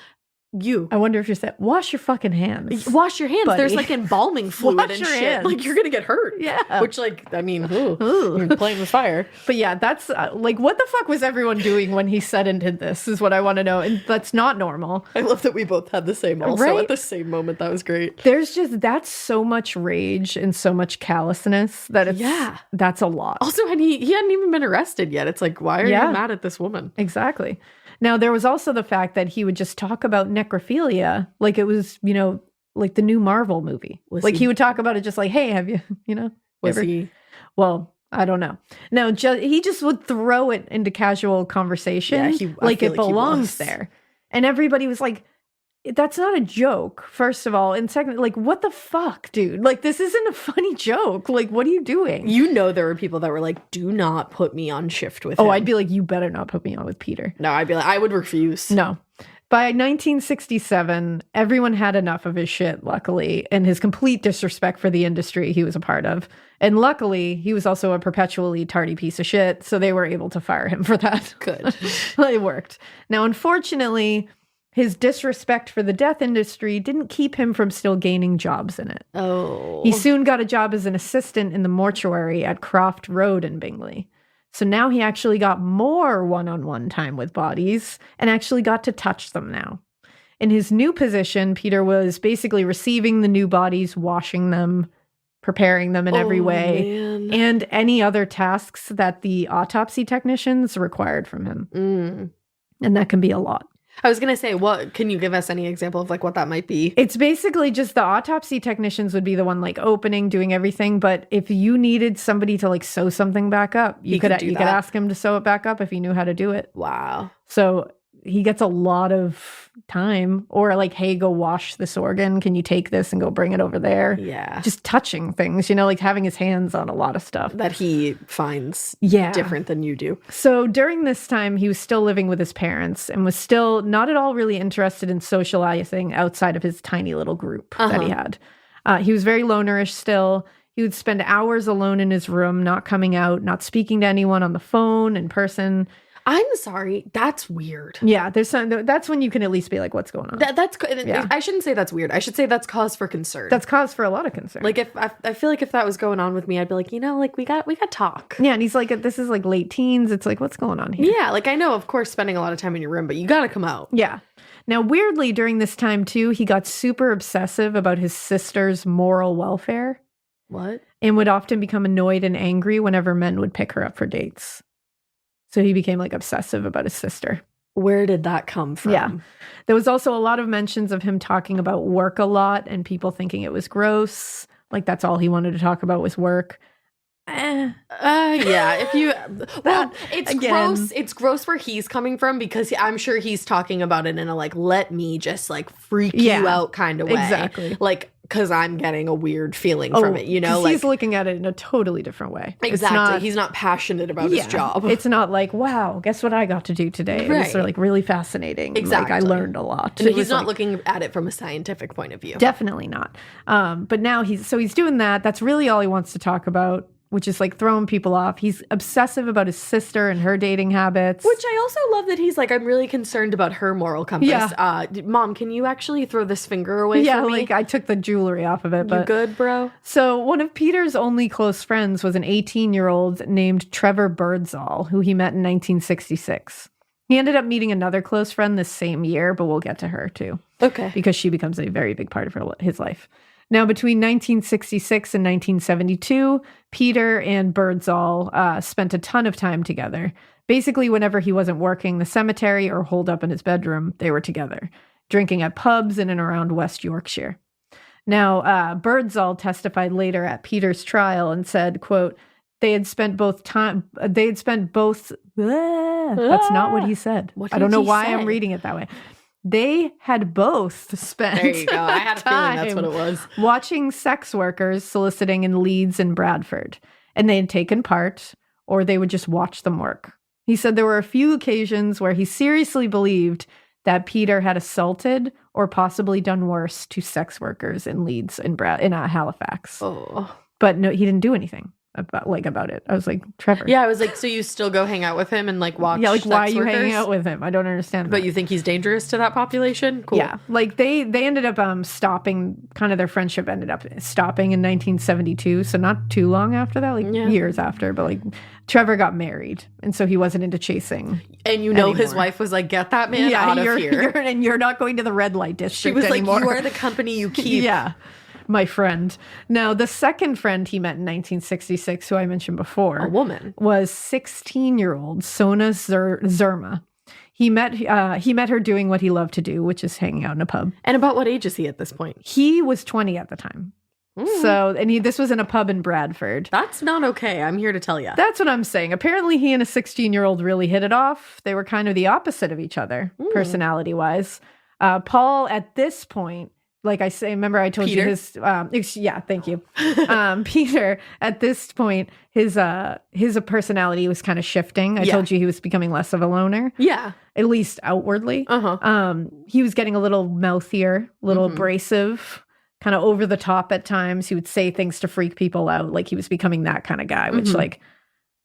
you. I wonder if you said, wash your fucking hands. Wash your hands. buddy. There's like embalming fluid Wash and your shit. hands. Like you're gonna get hurt. Yeah. Which like, I mean, Ooh. you're playing with fire. But yeah, that's like, what the fuck was everyone doing when he said and did this is what I want to know. And that's not normal. I love that we both had the same also Right? at the same moment. That was great. That's so much rage and so much callousness that that's a lot. Also, and he hadn't even been arrested yet. It's like, why are you Yeah. mad at this woman? Exactly. Now, there was also the fact that he would just talk about necrophilia like it was, like the new Marvel movie. He would talk about it just like, hey, have you, Was ever- he? Well, I don't know. No, he just would throw it into casual conversation Yeah, like feel it like he belongs was. there. And everybody was like, that's not a joke, first of all. And second, like, what the fuck, dude? Like, this isn't a funny joke. Like, what are you doing? You know, there were people that were like, do not put me on shift with him. Oh, I'd be like, you better not put me on with Peter. No, I'd be like, I would refuse. No. By 1967, everyone had enough of his shit, luckily, and his complete disrespect for the industry he was a part of. And luckily, he was also a perpetually tardy piece of shit, so they were able to fire him for that. Good. It worked. Now, unfortunately, his disrespect for the death industry didn't keep him from still gaining jobs in it. Oh. He soon got a job as an assistant in the mortuary at Croft Road in Bingley. So now he actually got more one-on-one time with bodies and actually got to touch them now. In his new position, Peter was basically receiving the new bodies, washing them, preparing them in every way, man. and any other tasks that the autopsy technicians required from him. And that can be a lot. I was gonna say, what can you give us any example of like what that might be? It's basically just the autopsy technicians would be the one like opening, doing everything. But if you needed somebody to like sew something back up, you could ask him to sew it back up if he knew how to do it. Wow. So he gets a lot of time, or like, hey, go wash this organ. Can you take this and go bring it over there? Yeah. Just touching things, like having his hands on a lot of stuff. That he finds Yeah. different than you do. So during this time, he was still living with his parents and was still not at all really interested in socializing outside of his tiny little group that he had. He was very lonerish still. He would spend hours alone in his room, not coming out, not speaking to anyone on the phone, in person. I'm sorry. That's weird. Yeah, that's when you can at least be like, what's going on? Yeah. I shouldn't say that's weird. I should say that's cause for concern. That's cause for a lot of concern. like if I feel like if that was going on with me, I'd be like, like we got talk. Yeah, and he's like, this is like late teens. It's like, what's going on here? Yeah, like I know, of course, spending a lot of time in your room, but you got to come out. Yeah. Now, weirdly, during this time too, he got super obsessive about his sister's moral welfare. What? And would often become annoyed and angry whenever men would pick her up for dates. So he became like obsessive about his sister. Where did that come from? Yeah. There was also a lot of mentions of him talking about work a lot and people thinking it was gross. Like that's all he wanted to talk about was work. Yeah. If you, well, it's again. gross. It's gross where he's coming from because I'm sure he's talking about it in a like, let me just like freak you out kind of way. Exactly. Like, because I'm getting a weird feeling from it, 'cause like he's looking at it in a totally different way. exactly. He's not passionate about his job. It's not like, wow, guess what I got to do today? It was like really fascinating. Exactly. Like I learned a lot. And It he's was, not like, looking at it from a scientific point of view. Definitely not. But now he's doing that. That's really all he wants to talk about. which is like throwing people off. He's obsessive about his sister and her dating habits. Which I also love that he's like, I'm really concerned about her moral compass. Yeah. Mom, can you actually throw this finger away yeah, from me? like I took the jewelry off of it. But you good, bro? So one of Peter's only close friends was an 18-year-old named Trevor Birdsall, who he met in 1966. He ended up meeting another close friend this same year, but we'll get to her too. Okay. Because she becomes a very big part of his life. Now, between 1966 and 1972, Peter and Birdsall spent a ton of time together. Basically, whenever he wasn't working the cemetery or holed up in his bedroom, they were together, drinking at pubs in and around West Yorkshire. Now, Birdsall testified later at Peter's trial and said, quote, that's not what he said. I don't know why I'm reading it that way. They had both spent there you go. I had a feeling that's what it was. Watching sex workers soliciting in Leeds and Bradford. And they had taken part, or they would just watch them work. He said there were a few occasions where he seriously believed that Peter had assaulted or possibly done worse to sex workers in Leeds and Halifax. Oh. But no, he didn't do anything about it. I was like, Trevor. Yeah, I was like, so you still go hang out with him and like watch? Yeah, like sex why are you workers? hanging out with him? I don't understand. But you think he's dangerous to that population? Cool. Yeah, like they ended up stopping. Kind of their friendship ended up stopping in 1972. So not too long after that, like years after. But like Trevor got married, and so he wasn't into chasing. And his wife was like, "Get that man out of here!" And you're not going to the red light district. She was anymore. like, "You are the company you keep." Yeah. My friend. Now, the second friend he met in 1966, who I mentioned before, a woman, was 16-year-old Sona Zerma. He met her doing what he loved to do, which is hanging out in a pub. And about what age is he at this point? He was 20 at the time. So, and this was in a pub in Bradford. That's not okay. I'm here to tell you. That's what I'm saying. Apparently, he and a 16-year-old really hit it off. They were kind of the opposite of each other, personality-wise. Paul, at this point, like I say, remember I told Peter? you his, thank you. Peter, at this point, his personality was kind of shifting. I told you he was becoming less of a loner. Yeah. At least outwardly. He was getting a little mouthier, a little abrasive, kind of over the top at times. He would say things to freak people out. Like he was becoming that kind of guy, which like,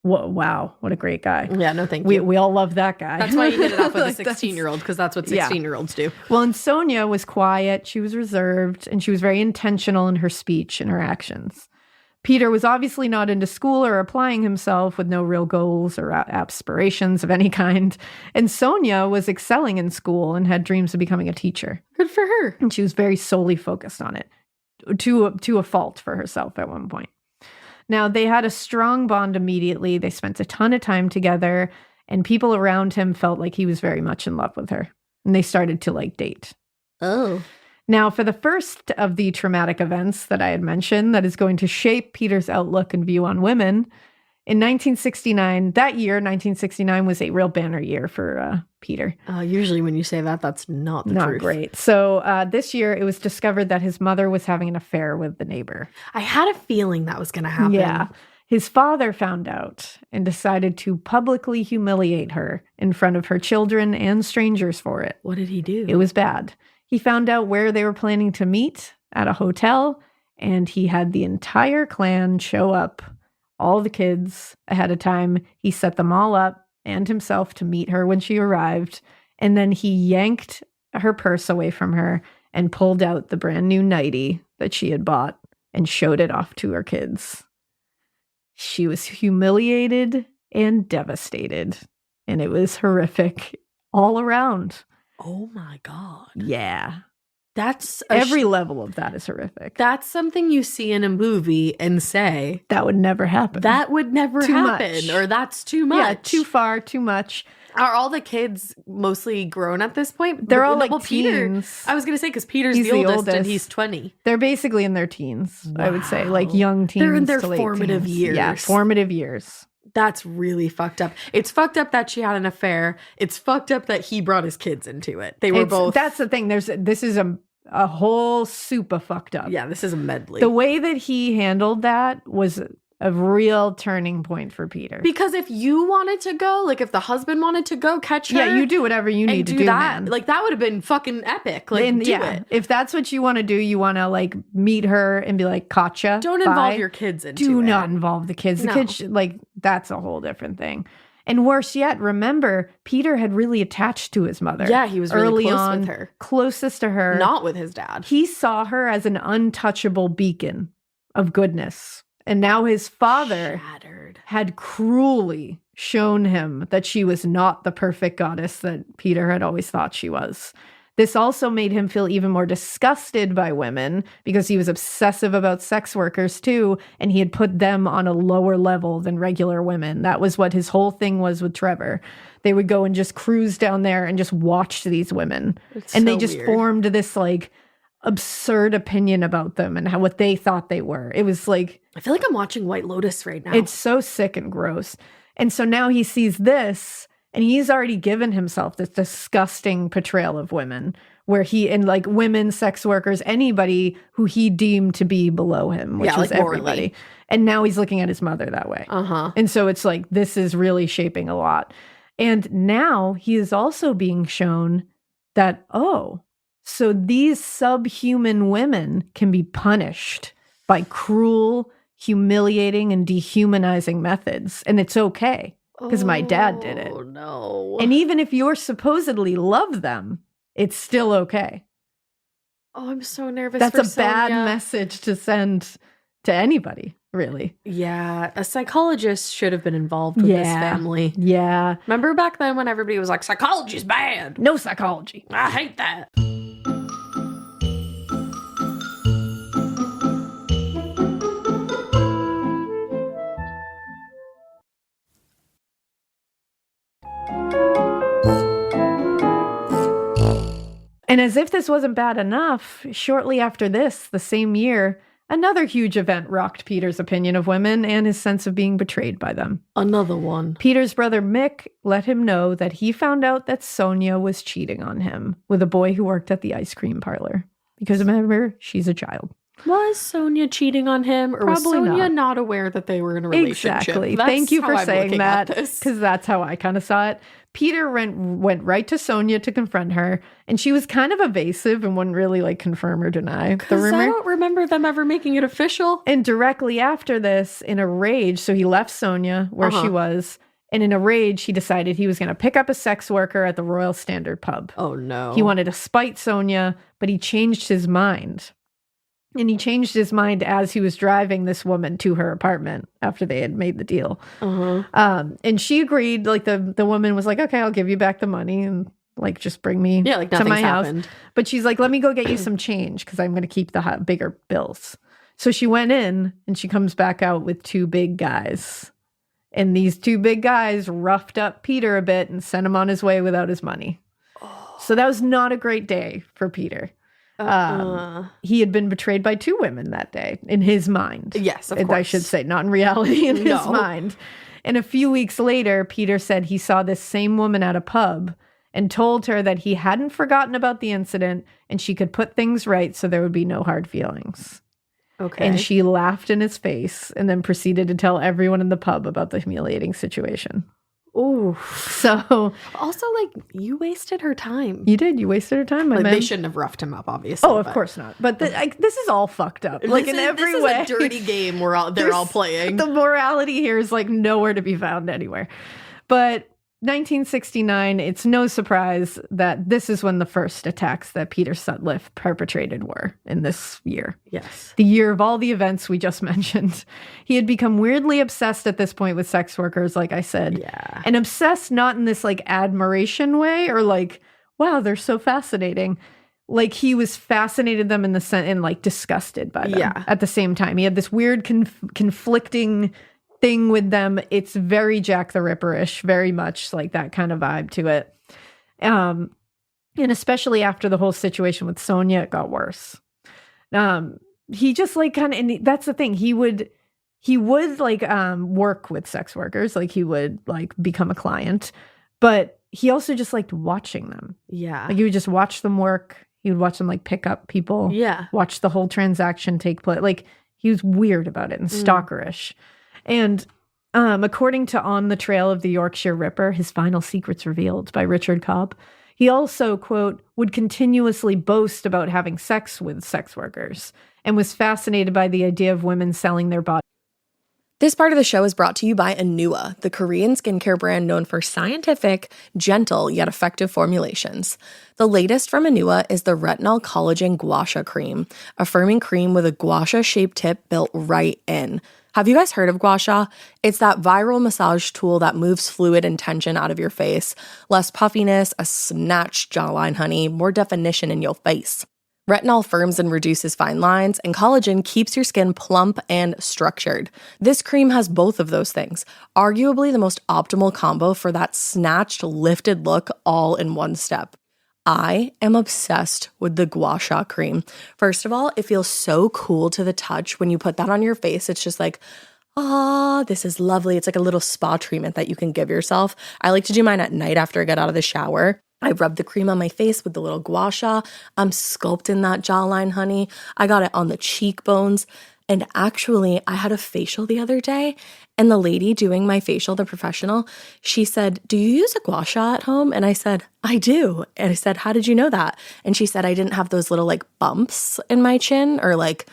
wow, what a great guy. Yeah, no, thank you. We all love that guy. That's why you hit it off with a 16-year-old, because that's what 16-year-olds do. Well, and Sonia was quiet, she was reserved, and she was very intentional in her speech and her actions. Peter was obviously not into school or applying himself with no real goals or aspirations of any kind. And Sonia was excelling in school and had dreams of becoming a teacher. Good for her. And she was very solely focused on it, to a fault for herself at one point. Now, they had a strong bond immediately. They spent a ton of time together, and people around him felt like he was very much in love with her. And they started to date. Oh. Now, for the first of the traumatic events that I had mentioned that is going to shape Peter's outlook and view on women, in 1969, that year, 1969, was a real banner year for Peter. Usually when you say that, that's not the truth. Not great. So this year, it was discovered that his mother was having an affair with the neighbor. I had a feeling that was going to happen. Yeah. His father found out and decided to publicly humiliate her in front of her children and strangers for it. What did he do? It was bad. He found out where they were planning to meet at a hotel, and he had the entire clan show up, all the kids ahead of time. He set them all up and himself to meet her when she arrived. And then he yanked her purse away from her and pulled out the brand new nightie that she had bought and showed it off to her kids. She was humiliated and devastated, and it was horrific all around. Oh my God. Yeah. That's every level of that is horrific. That's something you see in a movie and say, that would never happen. That would never happen. Or that's too much. Yeah, too far, too much. Are all the kids mostly grown at this point? They're all Peter, teens. I was going to say, because Peter's the oldest and he's 20. They're basically in their teens, Wow. I would say. Like young teens. They're in their to late formative teens. years. Yeah, formative years. That's really fucked up. It's fucked up that she had an affair. It's fucked up that he brought his kids into it. They were both. That's the thing. This is a whole soup of fucked up. Yeah, this is a medley. The way that he handled that was a real turning point for Peter. Because if you wanted to go, like if the husband wanted to go catch her. Yeah, you do whatever you need to do, that. man. Like that would have been fucking epic. Like do it. If that's what you want to do, you want to like meet her and be like, gotcha. Don't involve your kids into it. Do not involve the kids. The kids, like, that's a whole different thing. And worse yet, remember, Peter had really attached to his mother. Yeah, he was really early close on, with her. Closest to her. Not with his dad. He saw her as an untouchable beacon of goodness. And now his father had cruelly shown him that she was not the perfect goddess that Peter had always thought she was. This also made him feel even more disgusted by women because he was obsessive about sex workers too, and he had put them on a lower level than regular women. That was what his whole thing was with Trevor. They would go and just cruise down there and just watch these women. And they just formed this like absurd opinion about them and what they thought they were. It was like, I feel like I'm watching White Lotus right now. It's so sick and gross. And so now he sees this, and he's already given himself this disgusting portrayal of women where and like women, sex workers, anybody who he deemed to be below him, which was like everybody. And now he's looking at his mother that way. And so it's like, this is really shaping a lot. And now he is also being shown that, so these subhuman women can be punished by cruel, humiliating, and dehumanizing methods. And it's okay. Because my dad did it. Oh, no. And even if you're supposedly love them, it's still okay. Oh, I'm so nervous. That's a bad message to send to anybody, really. Yeah. A psychologist should have been involved with this family. Yeah. Remember back then when everybody was like, psychology's bad? No psychology. I hate that. And as if this wasn't bad enough, shortly after this, the same year, another huge event rocked Peter's opinion of women and his sense of being betrayed by them. Another one. Peter's brother Mick let him know that he found out that Sonia was cheating on him with a boy who worked at the ice cream parlor. Because remember, she's a child. Was Sonia cheating on him, or was Sonia not aware that they were in a relationship? Exactly. Thank you for saying that, because that's how I kind of saw it. Peter went right to Sonia to confront her, and she was kind of evasive and wouldn't really like confirm or deny the rumor. I don't remember them ever making it official. And directly after this, in a rage, so he left Sonia where she was, and in a rage, he decided he was going to pick up a sex worker at the Royal Standard pub. Oh no. He wanted to spite Sonia, but he changed his mind. And he changed his mind as he was driving this woman to her apartment after they had made the deal. And she agreed. Like the woman was like, okay, I'll give you back the money and like just bring me to my house. But she's like, let me go get you some change because I'm going to keep the bigger bills. So she went in and she comes back out with two big guys. And these two big guys roughed up Peter a bit and sent him on his way without his money. So that was not a great day for Peter. He had been betrayed by two women that day in his mind. Yes, of course. I should say, not in reality, in his mind. And a few weeks later, Peter said he saw this same woman at a pub and told her that he hadn't forgotten about the incident and she could put things right so there would be no hard feelings. Okay. And she laughed in his face and then proceeded to tell everyone in the pub about the humiliating situation. Oh, so also like you wasted her time. You did. You wasted her time. Like, they shouldn't have roughed him up, obviously. Oh, of course not. But this is all fucked up. Like in every way, this is a dirty game they're all playing. The morality here is like nowhere to be found anywhere. But 1969, it's no surprise that this is when the first attacks that Peter Sutcliffe perpetrated were in this year. Yes. The year of all the events we just mentioned. He had become weirdly obsessed at this point with sex workers, like I said. Yeah. And obsessed not in this like admiration way or like, wow, they're so fascinating. Like he was fascinated them in the sense and like disgusted by them at the same time. He had this weird conflicting thing with them. It's very Jack the Ripper-ish, very much like that kind of vibe to it. And especially after the whole situation with Sonia, it got worse. He just like kind of, and that's the thing, he would like work with sex workers, like he would like become a client, but he also just liked watching them. Yeah. Like he would just watch them work. He would watch them like pick up people. Yeah. Watch the whole transaction take place. Like he was weird about it and stalkerish. And according to On the Trail of the Yorkshire Ripper, his final secrets revealed by Richard Cobb, he also, quote, would continuously boast about having sex with sex workers and was fascinated by the idea of women selling their bodies. This part of the show is brought to you by Anua, the Korean skincare brand known for scientific, gentle, yet effective formulations. The latest from Anua is the Retinol Collagen Gua Sha Cream, a firming cream with a gua sha-shaped tip built right in. Have you guys heard of gua sha? It's that viral massage tool that moves fluid and tension out of your face. Less puffiness, a snatched jawline, honey, more definition in your face. Retinol firms and reduces fine lines, and collagen keeps your skin plump and structured. This cream has both of those things, arguably the most optimal combo for that snatched, lifted look all in one step. I am obsessed with the Gua Sha cream. First of all, it feels so cool to the touch. When you put that on your face, it's just like, this is lovely. It's like a little spa treatment that you can give yourself. I like to do mine at night after I get out of the shower. I rub the cream on my face with the little gua sha. I'm sculpting that jawline, honey. I got it on the cheekbones. And actually, I had a facial the other day, and the lady doing my facial, the professional, she said, "Do you use a gua sha at home?" And I said, "I do." And I said, "How did you know that?" And she said, "I didn't have those little like bumps in my chin or like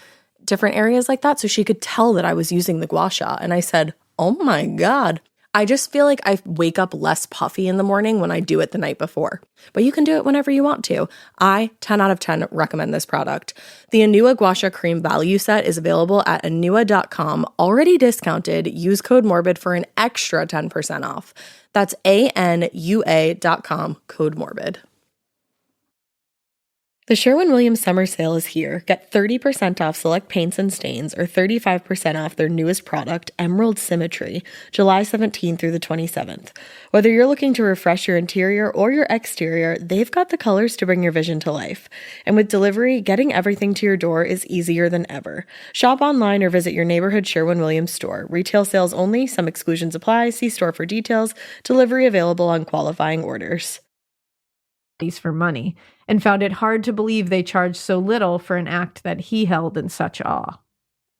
different areas like that." So she could tell that I was using the gua sha. And I said, "Oh my God." I just feel like I wake up less puffy in the morning when I do it the night before. But you can do it whenever you want to. I, 10 out of 10, recommend this product. The Anua Gua Sha Cream value set is available at anua.com, already discounted. Use code MORBID for an extra 10% off. That's ANUA.com, code MORBID. The Sherwin-Williams summer sale is here. Get 30% off select paints and stains or 35% off their newest product, Emerald Symmetry, July 17th through the 27th. Whether you're looking to refresh your interior or your exterior, they've got the colors to bring your vision to life. And with delivery, getting everything to your door is easier than ever. Shop online or visit your neighborhood Sherwin-Williams store. Retail sales only. Some exclusions apply. See store for details. Delivery available on qualifying orders. For money, and found it hard to believe they charged so little for an act that he held in such awe.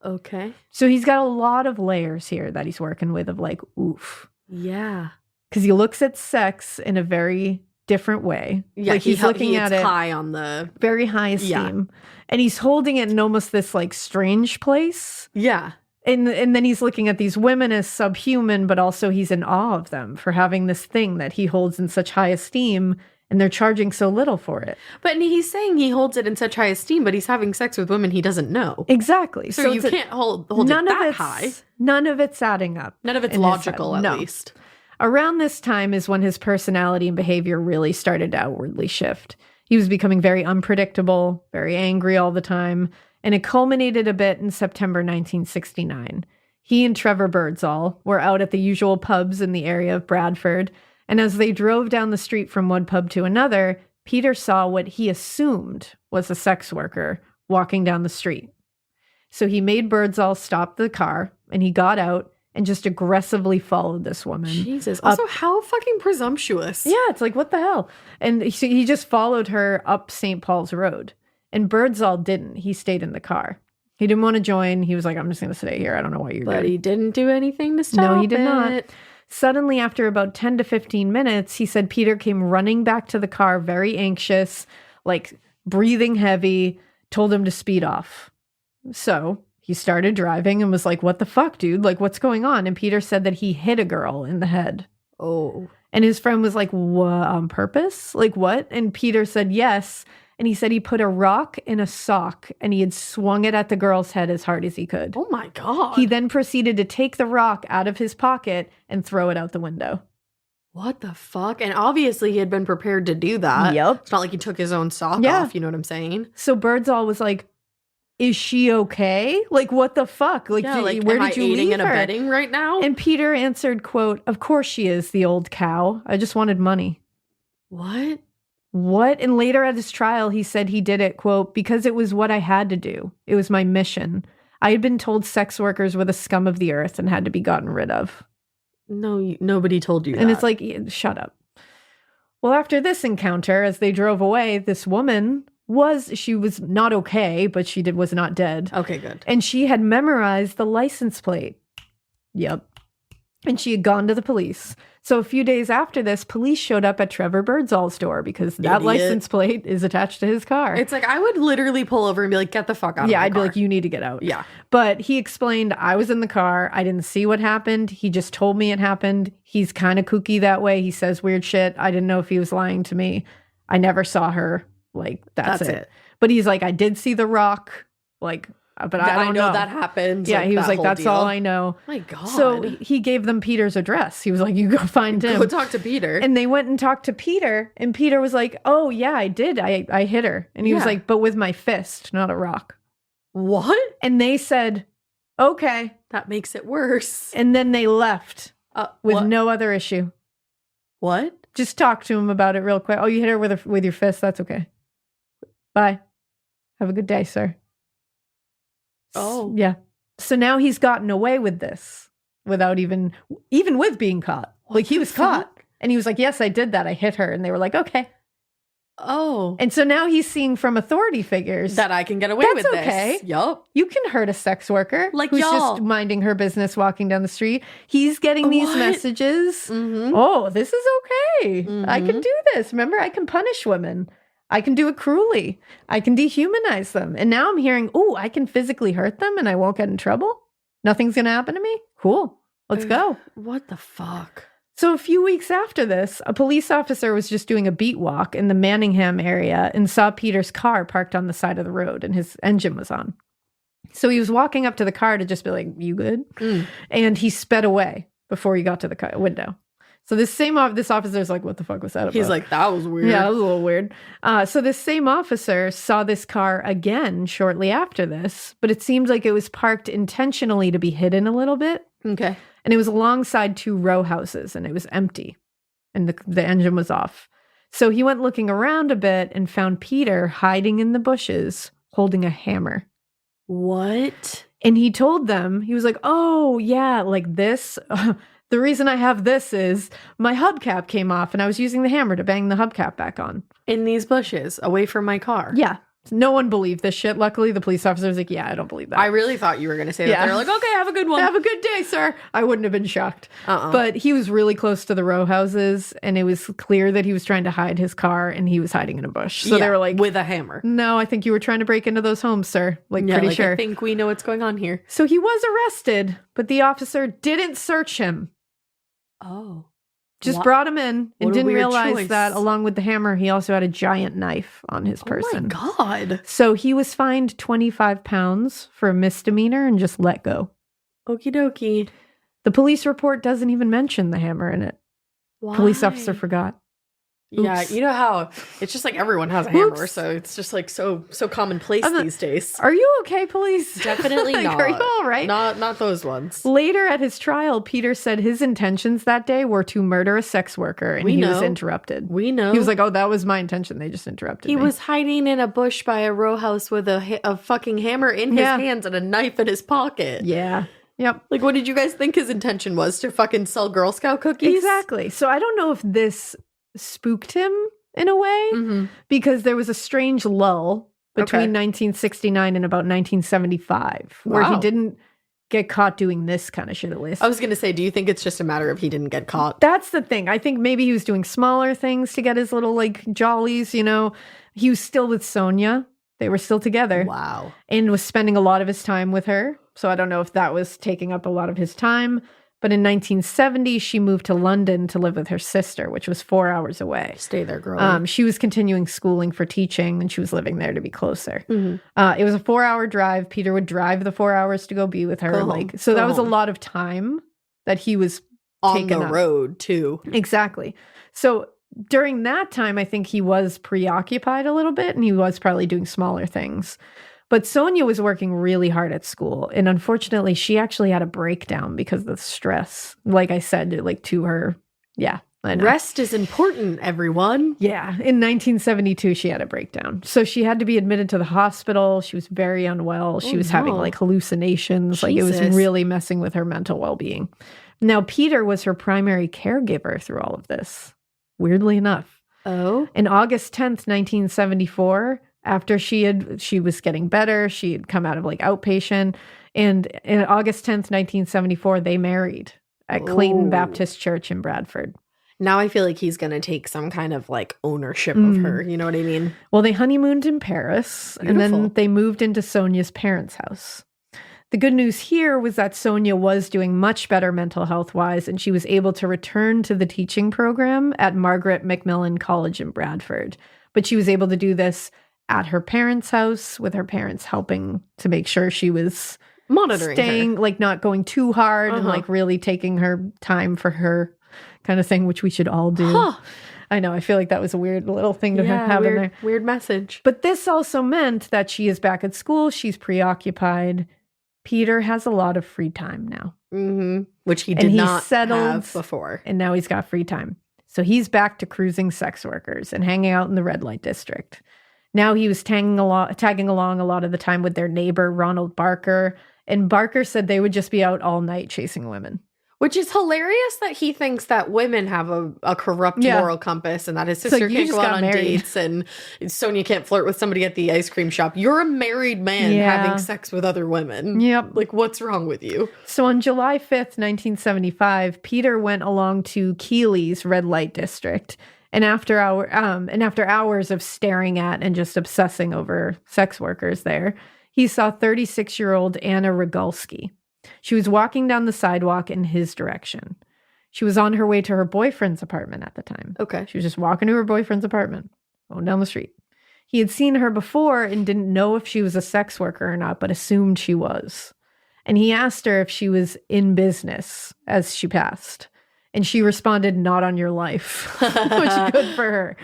Okay. So he's got a lot of layers here that he's working with of like, oof. Yeah. Because he looks at sex in a very different way. Yeah, like he's looking at it high on the very high esteem. Yeah. And he's holding it in almost this like strange place. Yeah. And then he's looking at these women as subhuman, but also he's in awe of them for having this thing that he holds in such high esteem. And they're charging so little for it. But he's saying he holds it in such high esteem, but he's having sex with women he doesn't know. Exactly. So you can't hold it that high. None of it's adding up. None of it's logical, at least. Around this time is when his personality and behavior really started to outwardly shift. He was becoming very unpredictable, very angry all the time, and it culminated a bit in September 1969. He and Trevor Birdsall were out at the usual pubs in the area of Bradford, and as they drove down the street from one pub to another, Peter saw what he assumed was a sex worker walking down the street. So he made Birdsall stop the car, and he got out and just aggressively followed this woman. Jesus. Also, how fucking presumptuous. Yeah, it's like, what the hell? And he just followed her up St. Paul's Road. And Birdsall didn't. He stayed in the car. He didn't want to join. He was like, I'm just going to stay here. I don't know what you're doing. But he didn't do anything to stop it. No, he did not. Suddenly, after about 10 to 15 minutes, he said Peter came running back to the car, very anxious, like breathing heavy, told him to speed off. So he started driving and was like, what the fuck, dude? Like, what's going on? And Peter said that he hit a girl in the head. Oh. And his friend was like, what, on purpose? Like, what? And Peter said yes. And he said he put a rock in a sock and he had swung it at the girl's head as hard as he could. Oh my God. He then proceeded to take the rock out of his pocket and throw it out the window. What the fuck? And obviously he had been prepared to do that. Yep. It's not like he took his own sock off, you know what I'm saying? So Birdsall was like, is she okay? Like, what the fuck? Like, yeah, like where am did you I aiding leave and her? abetting right now? And Peter answered, quote, of course she is, the old cow. I just wanted money. What? What? And later at his trial, he said he did it, quote, because it was what I had to do. It was my mission. I had been told sex workers were the scum of the earth and had to be gotten rid of. No, nobody told you that. And it's like, shut up. Well, after this encounter, as they drove away, this woman she was not okay, but was not dead. Okay, good. And she had memorized the license plate. Yep. And she had gone to the police. So a few days after this, police showed up at Trevor Birdsall's door because that license plate is attached to his car. It's like, I would literally pull over and be like, get the fuck out of my car. Yeah, I'd be like, you need to get out. Yeah. But he explained, I was in the car. I didn't see what happened. He just told me it happened. He's kind of kooky that way. He says weird shit. I didn't know if he was lying to me. I never saw her. Like, that's it. But he's like, I did see the rock. Like, but I don't know. That happened. Yeah, he was like, that's all I know. My God. So he gave them Peter's address. He was like, you go find him. Go talk to Peter. And they went and talked to Peter. And Peter was like, oh, yeah, I did. I hit her. And he was like, but with my fist, not a rock. What? And they said, okay. That makes it worse. And then they left with no other issue. What? Just talk to him about it real quick. Oh, you hit her with your fist. That's okay. Bye. Have a good day, sir. Oh. Yeah. So now he's gotten away with this without even with being caught. Like, he was caught. And he was like, yes, I did that. I hit her. And they were like, okay. Oh. And so now he's seeing from authority figures that I can get away with this. That's okay. Yup. You can hurt a sex worker. Like, who's y'all. just minding her business walking down the street. He's getting these messages. Mm-hmm. Oh, this is okay. Mm-hmm. I can do this. Remember, I can punish women. I can do it cruelly. I can dehumanize them. And now I'm hearing, oh, I can physically hurt them and I won't get in trouble. Nothing's going to happen to me. Cool. Let's go. What the fuck? So a few weeks after this, a police officer was just doing a beat walk in the Manningham area and saw Peter's car parked on the side of the road and his engine was on. So he was walking up to the car to just be like, you good? And he sped away before he got to the window. So this officer's like, what the fuck was that about? He's like, that was weird. Yeah, that was a little weird. So this same officer saw this car again shortly after this, but it seemed like it was parked intentionally to be hidden a little bit. Okay. And it was alongside 2 row houses and it was empty and the engine was off. So he went looking around a bit and found Peter hiding in the bushes holding a hammer. What? And he told them, he was like, oh, yeah, like this. The reason I have this is my hubcap came off and I was using the hammer to bang the hubcap back on. In these bushes, away from my car. Yeah. No one believed this shit. Luckily, the police officer was like, yeah, I don't believe that. I really thought you were going to say that. They're like, okay, have a good one. Have a good day, sir. I wouldn't have been shocked. But he was really close to the row houses and it was clear that he was trying to hide his car and he was hiding in a bush. So they were like, with a hammer. No, I think you were trying to break into those homes, sir. Pretty sure. I think we know what's going on here. So he was arrested, but the officer didn't search him. Oh. Just brought him in and didn't realize that along with the hammer, he also had a giant knife on his person. Oh my God. So he was fined 25 pounds for a misdemeanor and just let go. Okie dokie. The police report doesn't even mention the hammer in it. Why? Police officer forgot. Oops. Yeah, you know how it's just like everyone has a hammer, so it's just like so commonplace these days. Are you okay, police? Definitely not. Are you all right? Not those ones. Later at his trial, Peter said his intentions that day were to murder a sex worker, and he was interrupted. We know. He was like, "Oh, that was my intention. They just interrupted me." He was hiding in a bush by a row house with a fucking hammer in his hands and a knife in his pocket. Yeah. Yep. Like, what did you guys think his intention was? To fucking sell Girl Scout cookies? Exactly. So I don't know if this spooked him in a way because there was a strange lull between 1969 and about 1975 where he didn't get caught doing this kind of shit at least. I was going to say, do you think it's just a matter of he didn't get caught? That's the thing. I think maybe he was doing smaller things to get his little like jollies, you know. He was still with Sonia. They were still together. Wow. And was spending a lot of his time with her. So I don't know if that was taking up a lot of his time. But in 1970, she moved to London to live with her sister, which was 4 hours away. Stay there, girl. She was continuing schooling for teaching, and she was living there to be closer. It was a 4-hour drive. Peter would drive the 4 hours to go be with her. So that was a lot of time that he was on the road, too. Exactly. So during that time, I think he was preoccupied a little bit, and he was probably doing smaller things. But Sonia was working really hard at school. And unfortunately, she actually had a breakdown because of the stress. Like I said, like to her. Yeah. I know. Rest is important, everyone. Yeah. In 1972, she had a breakdown. So she had to be admitted to the hospital. She was very unwell. She was having like hallucinations. Like it was really messing with her mental well-being. Now, Peter was her primary caregiver through all of this. Weirdly enough. Oh. In August 10th, 1974, after she was getting better, she had come out of like outpatient And in August 10th, 1974, they married at Clayton Ooh. Baptist Church in Bradford. Now I feel like he's going to take some kind of like ownership of her. You know what I mean? Well, they honeymooned in Paris, and Beautiful. then they moved into Sonia's parents' house. The good news here was that Sonia was doing much better mental health-wise, and she was able to return to the teaching program at Margaret Macmillan College in Bradford. But she was able to do this at her parents' house, with her parents helping to make sure she was Monitoring staying, her. like not going too hard and Uh-huh. like really taking her time for her kind of thing, which we should all do. Huh. I know, I feel like that was a weird little thing to have in there. Weird message. But this also meant that she is back at school. She's preoccupied. Peter has a lot of free time now. Mm-hmm. Which he And did he's not settled. have before. And now he's got free time. So he's back to cruising sex workers and hanging out in the red light district. Now he was tagging along a lot of the time with their neighbor, Ronald Barker. And Barker said they would just be out all night chasing women. Which is hilarious that he thinks that women have a corrupt Yeah. moral compass and that his sister you can't just go out got on married. dates and Sonia can't flirt with somebody at the ice cream shop. You're a married man Yeah. having sex with other women. Yep. Like, what's wrong with you? So on July 5th, 1975, Peter went along to Keeley's red light district. And after hours of staring at and just obsessing over sex workers there, he saw 36-year-old Anna Rogalski. She was walking down the sidewalk in his direction. She was on her way to her boyfriend's apartment at the time. Okay. She was just walking to her boyfriend's apartment, going down the street. He had seen her before and didn't know if she was a sex worker or not, but assumed she was. And he asked her if she was in business as she passed. And she responded, "Not on your life," which good for her.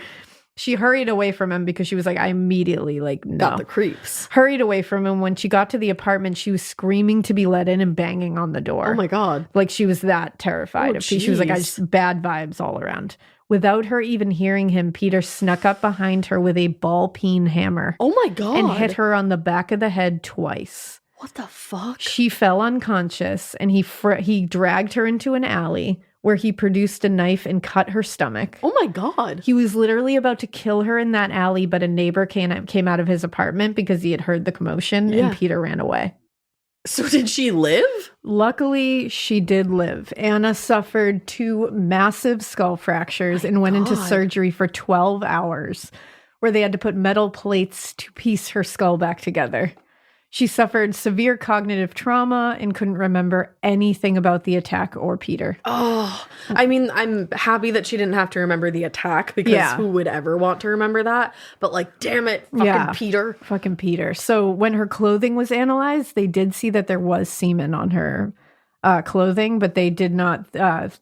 She hurried away from him because she was like, I immediately no. Got the creeps. Hurried away from him. When she got to the apartment, she was screaming to be let in and banging on the door. Oh my God. Like she was that terrified Oh, of Pete. She was like, I jeez. just bad vibes all around. Without her even hearing him, Peter snuck up behind her with a ball-peen hammer Oh my God. and hit her on the back of the head twice. What the fuck? She fell unconscious, and he dragged her into an alley where he produced a knife and cut her stomach. Oh my God. He was literally about to kill her in that alley, but a neighbor came out of his apartment because he had heard the commotion, Yeah. and Peter ran away. So did she live? Luckily, she did live. Anna suffered 2 massive skull fractures and went into God. surgery for 12 hours, where they had to put metal plates to piece her skull back together. She suffered severe cognitive trauma and couldn't remember anything about the attack or Peter. Oh, I mean, I'm happy that she didn't have to remember the attack because Yeah. who would ever want to remember that? But like, damn it, fucking Yeah. Peter. Fucking Peter. So when her clothing was analyzed, they did see that there was semen on her clothing, but they did not,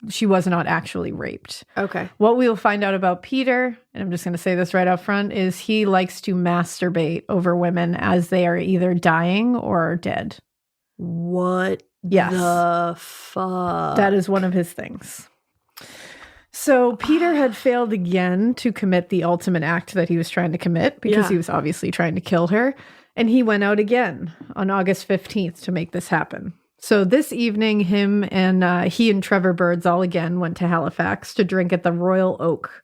she was not actually raped. Okay. What we will find out about Peter, and I'm just going to say this right up front, is he likes to masturbate over women as they are either dying or dead. What Yes. the fuck? That is one of his things. So Peter had failed again to commit the ultimate act that he was trying to commit because Yeah. he was obviously trying to kill her. And he went out again on August 15th to make this happen. So this evening, he and Trevor Birdsall again went to Halifax to drink at the Royal Oak.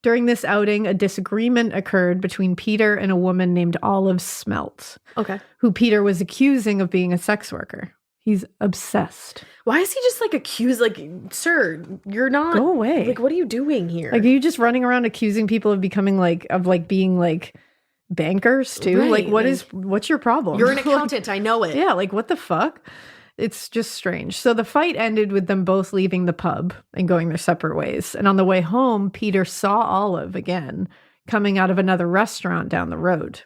During this outing, a disagreement occurred between Peter and a woman named Olive Smelt, Okay. who Peter was accusing of being a sex worker. He's obsessed. Why is he just like accused? Like, sir, you're not. Go away. Like, what are you doing here? Like, are you just running around accusing people of becoming being like bankers too? Right, Like, what's your problem? You're an accountant. I know it. Yeah, like what the fuck? It's just strange. So the fight ended with them both leaving the pub and going their separate ways. And on the way home, Peter saw Olive again coming out of another restaurant down the road.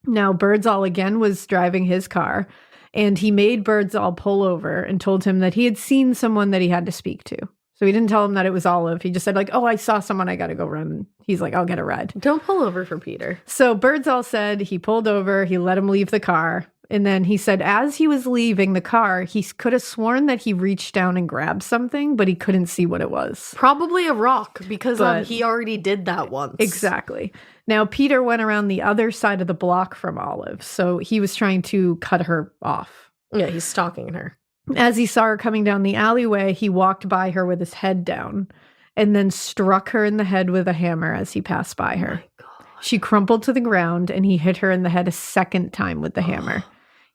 Now, Birdsall again was driving his car, and he made Birdsall pull over and told him that he had seen someone that he had to speak to. So he didn't tell him that it was Olive. He just said like, oh, I saw someone. I got to go run. He's like, I'll get a ride. Don't pull over for Peter. So Birdsall said he pulled over. He let him leave the car. And then he said as he was leaving the car, he could have sworn that he reached down and grabbed something, but he couldn't see what it was. Probably a rock because But- he already did that once. Exactly. Now, Peter went around the other side of the block from Olive. So he was trying to cut her off. Yeah, he's stalking her. As he saw her coming down the alleyway, he walked by her with his head down and then struck her in the head with a hammer as he passed by her. God. She crumpled to the ground and he hit her in the head a second time with the hammer.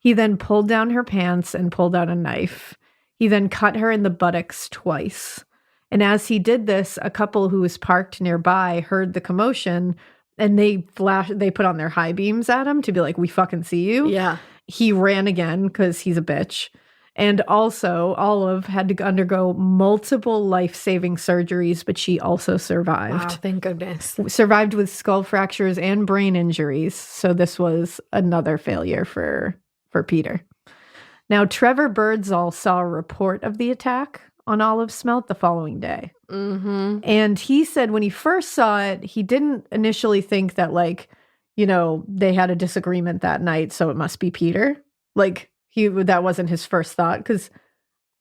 He then pulled down her pants and pulled out a knife. He then cut her in the buttocks twice. And as he did this, a couple who was parked nearby heard the commotion, and they put on their high beams at him to be like, we fucking see you. Yeah. He ran again because he's a bitch. And also, Olive had to undergo multiple life-saving surgeries, but she also survived. Wow, thank goodness. Survived with skull fractures and brain injuries. So this was another failure for Peter. Now, Trevor Birdsall saw a report of the attack on Olive Smelt the following day. Mm-hmm. And he said when he first saw it, he didn't initially think that, like, you know, they had a disagreement that night, so it must be Peter. Like, that wasn't his first thought, because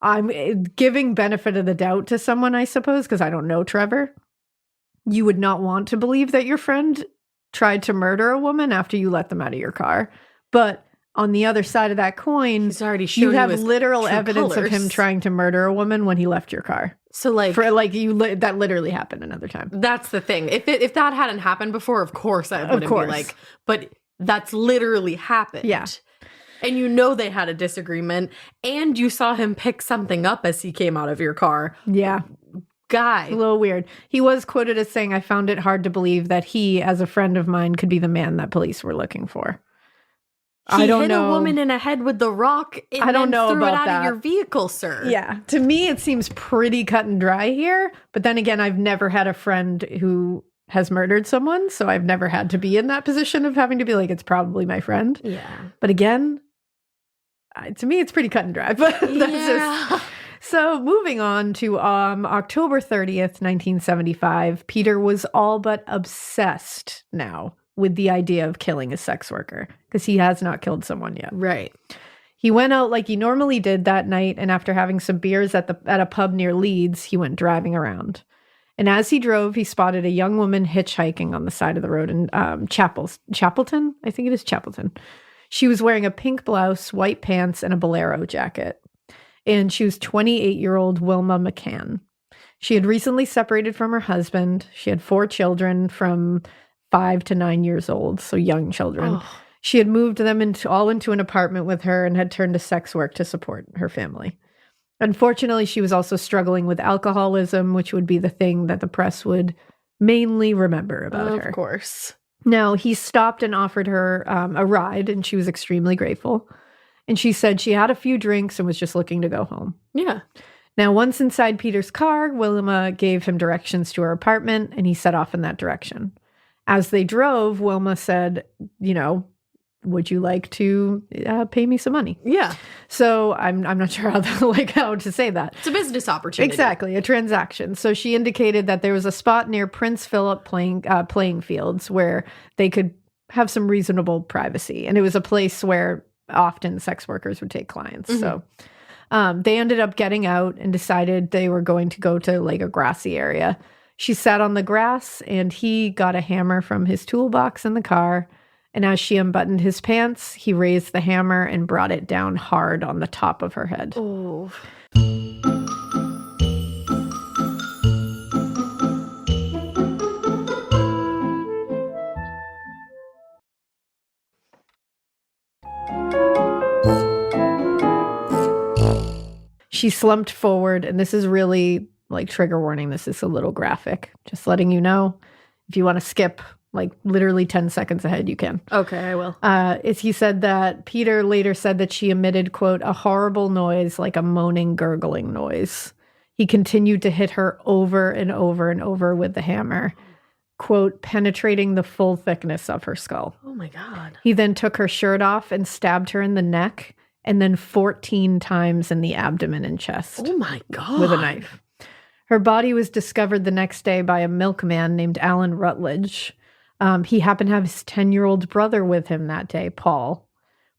I'm giving benefit of the doubt to someone, I suppose, because I don't know Trevor. You would not want to believe that your friend tried to murder a woman after you let them out of your car. But on the other side of that coin, He's already shown you have his literal true evidence colors. of him trying to murder a woman when he left your car. So like, That literally happened another time. that's the thing. If that hadn't happened before, of course I wouldn't be like, but that's literally happened. Yeah. And you know they had a disagreement, and you saw him pick something up as he came out of your car. Yeah. Guy. A little weird. He was quoted as saying, I found it hard to believe that he, as a friend of mine, could be the man that police were looking for. He I don't hit know. a woman in the head with the rock and I don't then know threw about it out that. of your vehicle, sir. Yeah. To me, it seems pretty cut and dry here. But then again, I've never had a friend who has murdered someone. So I've never had to be in that position of having to be like, it's probably my friend. Yeah. But again, to me, it's pretty cut and dry. But that's just... So moving on to October 30th, 1975, Peter was all but obsessed now with the idea of killing a sex worker, because he has not killed someone yet. Right. He went out like he normally did that night, and after having some beers at a pub near Leeds, he went driving around. And as he drove, he spotted a young woman hitchhiking on the side of the road in Chapelton? I think it is Chapelton. She was wearing a pink blouse, white pants, and a bolero jacket. And she was 28-year-old Wilma McCann. She had recently separated from her husband. She had 4 children from 5 to 9 years old, so young children. Oh. She had moved them into an apartment with her and had turned to sex work to support her family. Unfortunately, she was also struggling with alcoholism, which would be the thing that the press would mainly remember about her. Of course. Now, he stopped and offered her a ride, and she was extremely grateful. And she said she had a few drinks and was just looking to go home. Yeah. Now, once inside Peter's car, Wilma gave him directions to her apartment, and he set off in that direction. As they drove, Wilma said, you know, would you like to pay me some money? Yeah. So I'm not sure how to say that. It's a business opportunity. Exactly, a transaction. So she indicated that there was a spot near Prince Philip playing fields where they could have some reasonable privacy. And it was a place where often sex workers would take clients. Mm-hmm. So they ended up getting out and decided they were going to go to like a grassy area. She sat on the grass, and he got a hammer from his toolbox in the car. And as she unbuttoned his pants, he raised the hammer and brought it down hard on the top of her head. Oh. She slumped forward, and this is really like trigger warning. This is a little graphic. Just letting you know. If you want to skip like literally 10 seconds ahead, you can. Okay, I will. He said that Peter later said that she emitted, quote, a horrible noise like a moaning, gurgling noise. He continued to hit her over and over and over with the hammer, quote, penetrating the full thickness of her skull. Oh my God. He then took her shirt off and stabbed her in the neck, and then 14 times in the abdomen and chest. Oh my God. With a knife. Her body was discovered the next day by a milkman named Alan Rutledge. He happened to have his 10-year-old brother with him that day, Paul.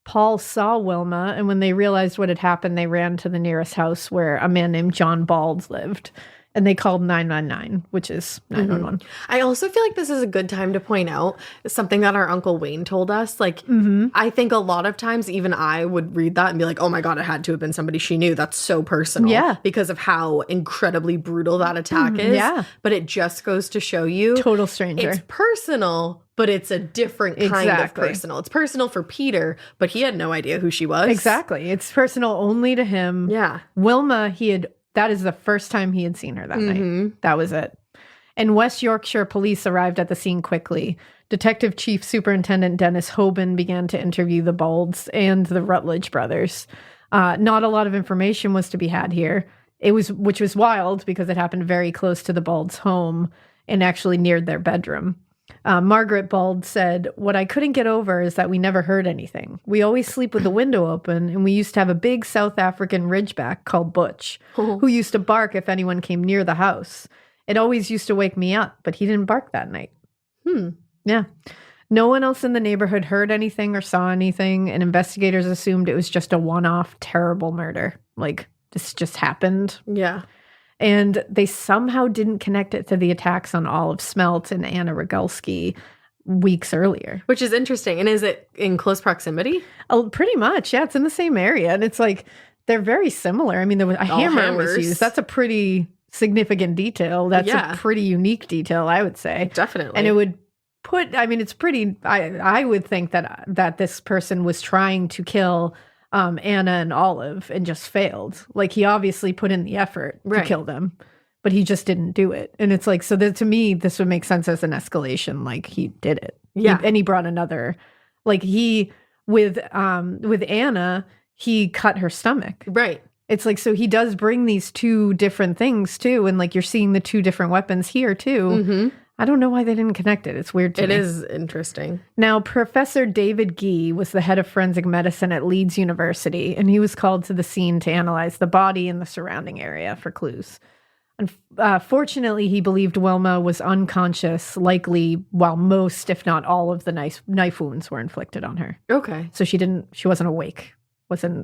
Paul saw Wilma, and when they realized what had happened, they ran to the nearest house where a man named John Bald lived. And they called 999, which is 911. Mm-hmm. I also feel like this is a good time to point out something that our Uncle Wayne told us. Like, I think a lot of times even I would read that and be like, oh my God, it had to have been somebody she knew. That's so personal. Yeah. Because of how incredibly brutal that attack is. Yeah. But it just goes to show you. Total stranger. It's personal, but it's a different kind of personal. It's personal for Peter, but he had no idea who she was. Exactly. It's personal only to him. Yeah. Wilma, that is the first time he had seen her that night. That was it. And West Yorkshire police arrived at the scene quickly. Detective Chief Superintendent Dennis Hoban began to interview the Baulds and the Rutledge brothers. Not a lot of information was to be had here. Which was wild because it happened very close to the Baulds' home and actually near their bedroom. Margaret Bauld said, "What I couldn't get over is that we never heard anything. We always sleep with the window open, and we used to have a big South African ridgeback called Butch, who used to bark if anyone came near the house. It always used to wake me up, but he didn't bark that night." Yeah. No one else in the neighborhood heard anything or saw anything, and investigators assumed it was just a one-off terrible murder. Like, this just happened. Yeah. And they somehow didn't connect it to the attacks on Olive Smelt and Anna Rogalski weeks earlier. Which is interesting. And is it in close proximity? Oh, pretty much. Yeah, it's in the same area. And it's like, they're very similar. I mean, there was a hammer was used. That's a pretty significant detail. That's a pretty unique detail, I would say. Definitely. And it would it's pretty, I would think that this person was trying to kill Anna and Olive and just failed. Like, he obviously put in the effort to kill them, but he just didn't do it. And it's like, so that, to me, this would make sense as an escalation. Like, he did it. Yeah. And he brought another, like, with Anna, he cut her stomach. Right. It's like, so he does bring these two different things too. And like, you're seeing the two different weapons here too. I don't know why they didn't connect it. It's weird to me. It is interesting. Now, Professor David Gee was the head of forensic medicine at Leeds University, and he was called to the scene to analyze the body and the surrounding area for clues. Fortunately, he believed Wilma was unconscious, likely while most, if not all, of the knife wounds were inflicted on her. Okay. So she wasn't awake.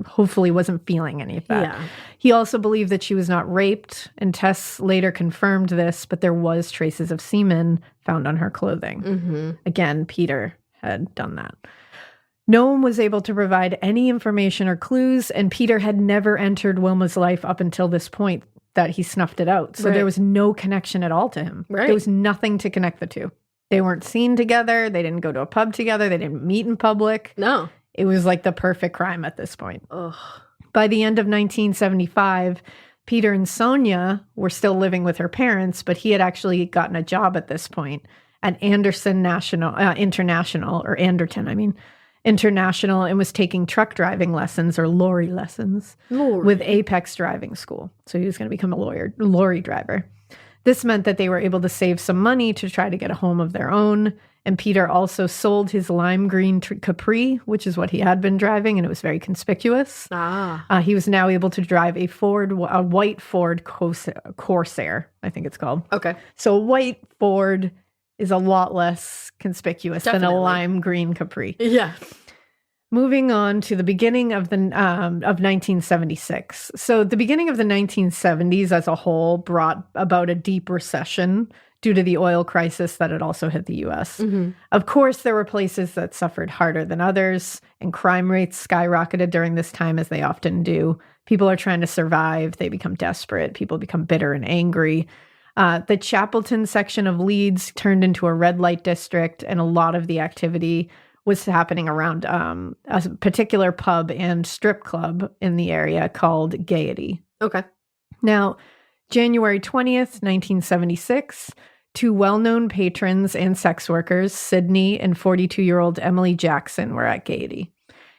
Hopefully wasn't feeling any of that. Yeah. He also believed that she was not raped, and tests later confirmed this, but there was traces of semen found on her clothing. Again, Peter had done that. No one was able to provide any information or clues, and Peter had never entered Wilma's life up until this point that he snuffed it out. So there was no connection at all to him. There was nothing to connect the two. They weren't seen together. They didn't go to a pub together. They didn't meet in public. No. It was like the perfect crime at this point. Ugh. By the end of 1975, Peter and Sonia were still living with her parents, but he had actually gotten a job at this point at Anderton, International, and was taking truck driving lessons or lorry lessons with Apex Driving School. So he was going to become a lorry driver. This meant that they were able to save some money to try to get a home of their own. And Peter also sold his lime green Capri, which is what he had been driving, and it was very conspicuous. He was now able to drive a white Ford Corsair, I think it's called. Okay. So a white Ford is a lot less conspicuous than a lime green Capri. Yeah. Moving on to the beginning of 1976. So the beginning of the 1970s as a whole brought about a deep recession due to the oil crisis that had also hit the U.S. Of course, there were places that suffered harder than others, and crime rates skyrocketed during this time, as they often do. People are trying to survive. They become desperate. People become bitter and angry. The Chapelton section of Leeds turned into a red light district, and a lot of the activity was happening around a particular pub and strip club in the area called Gaiety. Okay. Now, January 20th, 1976, two well-known patrons and sex workers, Sydney and 42-year-old Emily Jackson, were at Gaiety.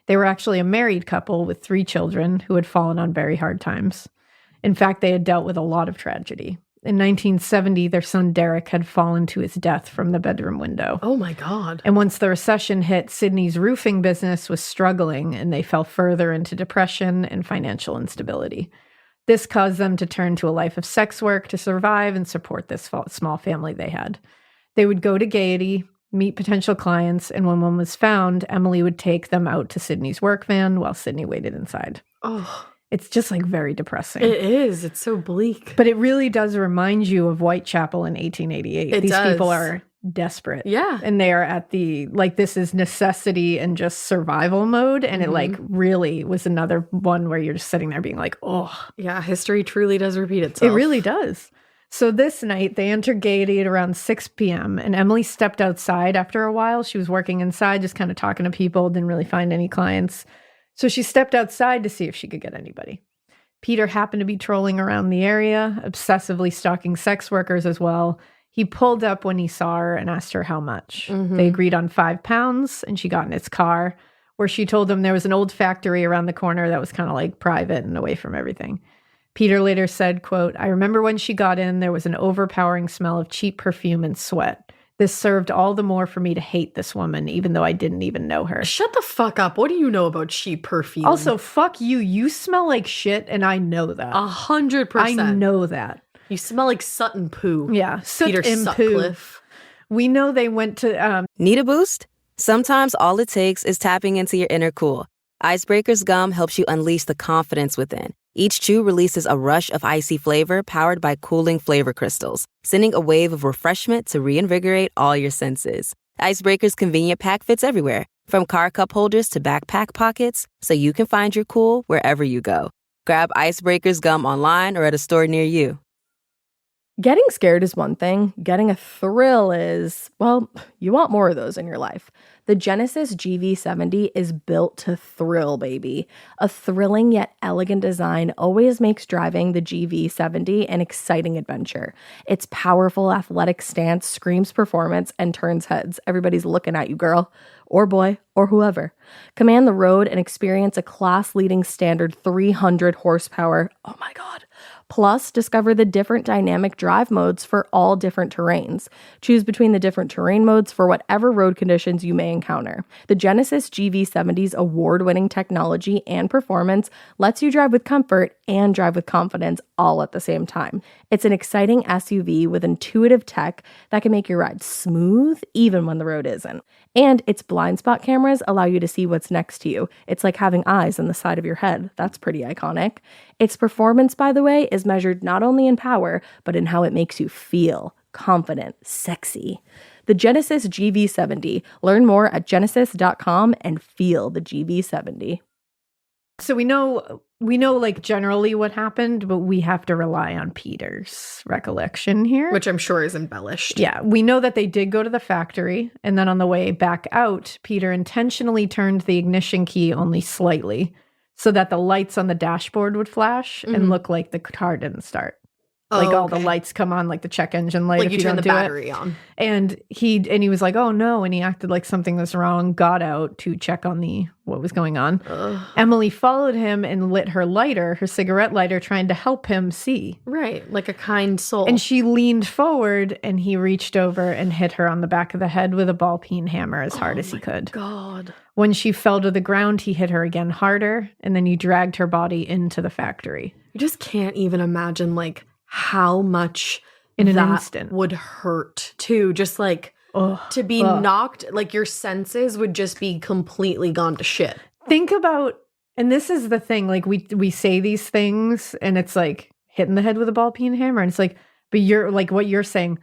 They were actually a married couple with 3 children who had fallen on very hard times. In fact, they had dealt with a lot of tragedy. In 1970, their son Derek had fallen to his death from the bedroom window. Oh my God. And once the recession hit, Sydney's roofing business was struggling, and they fell further into depression and financial instability. This caused them to turn to a life of sex work to survive and support this small family they had. They would go to Gaiety, meet potential clients, and when one was found, Emily would take them out to Sydney's work van while Sydney waited inside. Oh, it's just like very depressing. It is. It's so bleak. But it really does remind you of Whitechapel in 1888. These people are desperate. Yeah. And they are at the, like, this is necessity and just survival mode. And it like really was another one where you're just sitting there being like, oh. Yeah, history truly does repeat itself. It really does. So this night, they entered gate at around 6 p.m., and Emily stepped outside after a while. She was working inside, just kind of talking to people, didn't really find any clients. So she stepped outside to see if she could get anybody. Peter happened to be trolling around the area, obsessively stalking sex workers as well. He pulled up when he saw her and asked her how much. They agreed on £5, and she got in his car, where she told him there was an old factory around the corner that was kind of like private and away from everything. Peter later said, quote, "I remember when she got in, there was an overpowering smell of cheap perfume and sweat. This served all the more for me to hate this woman, even though I didn't even know her." Shut the fuck up. What do you know about cheap perfume? Also, fuck you. You smell like shit, and I know that. 100%. I know that. You smell like Sutton poo. Yeah. Peter Sutcliffe. We know they went to... Need a boost? Sometimes all it takes is tapping into your inner cool. Icebreaker's gum helps you unleash the confidence within. Each chew releases a rush of icy flavor powered by cooling flavor crystals, sending a wave of refreshment to reinvigorate all your senses. Icebreaker's convenient pack fits everywhere, from car cup holders to backpack pockets, so you can find your cool wherever you go. Grab Icebreaker's gum online or at a store near you. Getting scared is one thing. Getting a thrill is, well, you want more of those in your life. The Genesis GV70 is built to thrill, baby. A thrilling yet elegant design always makes driving the GV70 an exciting adventure. Its powerful athletic stance screams performance and turns heads. Everybody's looking at you, girl, or boy, or whoever. Command the road and experience a class-leading standard 300 horsepower. Oh my God. Plus, discover the different dynamic drive modes for all different terrains. Choose between the different terrain modes for whatever road conditions you may encounter. The Genesis GV70's award-winning technology and performance lets you drive with comfort and drive with confidence all at the same time. It's an exciting SUV with intuitive tech that can make your ride smooth even when the road isn't. And its blind spot cameras allow you to see what's next to you. It's like having eyes on the side of your head. That's pretty iconic. Its performance, by the way, is measured not only in power, but in how it makes you feel confident, sexy. The Genesis GV70. Learn more at genesis.com and feel the GV70. So we know like generally what happened, but we have to rely on Peter's recollection here. Which I'm sure is embellished. Yeah, we know that they did go to the factory, and then on the way back out, Peter intentionally turned the ignition key only slightly so that the lights on the dashboard would flash and look like the car didn't start. Like all the lights come on, like the check engine light. Like if you turn the don't do battery it. on. And he was like, "Oh no!" And he acted like something was wrong. Got out to check on what was going on. Emily followed him and lit her lighter, her cigarette lighter, trying to help him see. Right, like a kind soul. And she leaned forward, and he reached over and hit her on the back of the head with a ball-peen hammer as hard as he could. God. When she fell to the ground, he hit her again harder, and then he dragged her body into the factory. You just can't even imagine like how much in an that instant would hurt too. Just like to be knocked, like your senses would just be completely gone to shit. Think about, and this is the thing, like we say these things and it's like hitting the head with a ball-peen hammer, and it's like, but you're like what you're saying,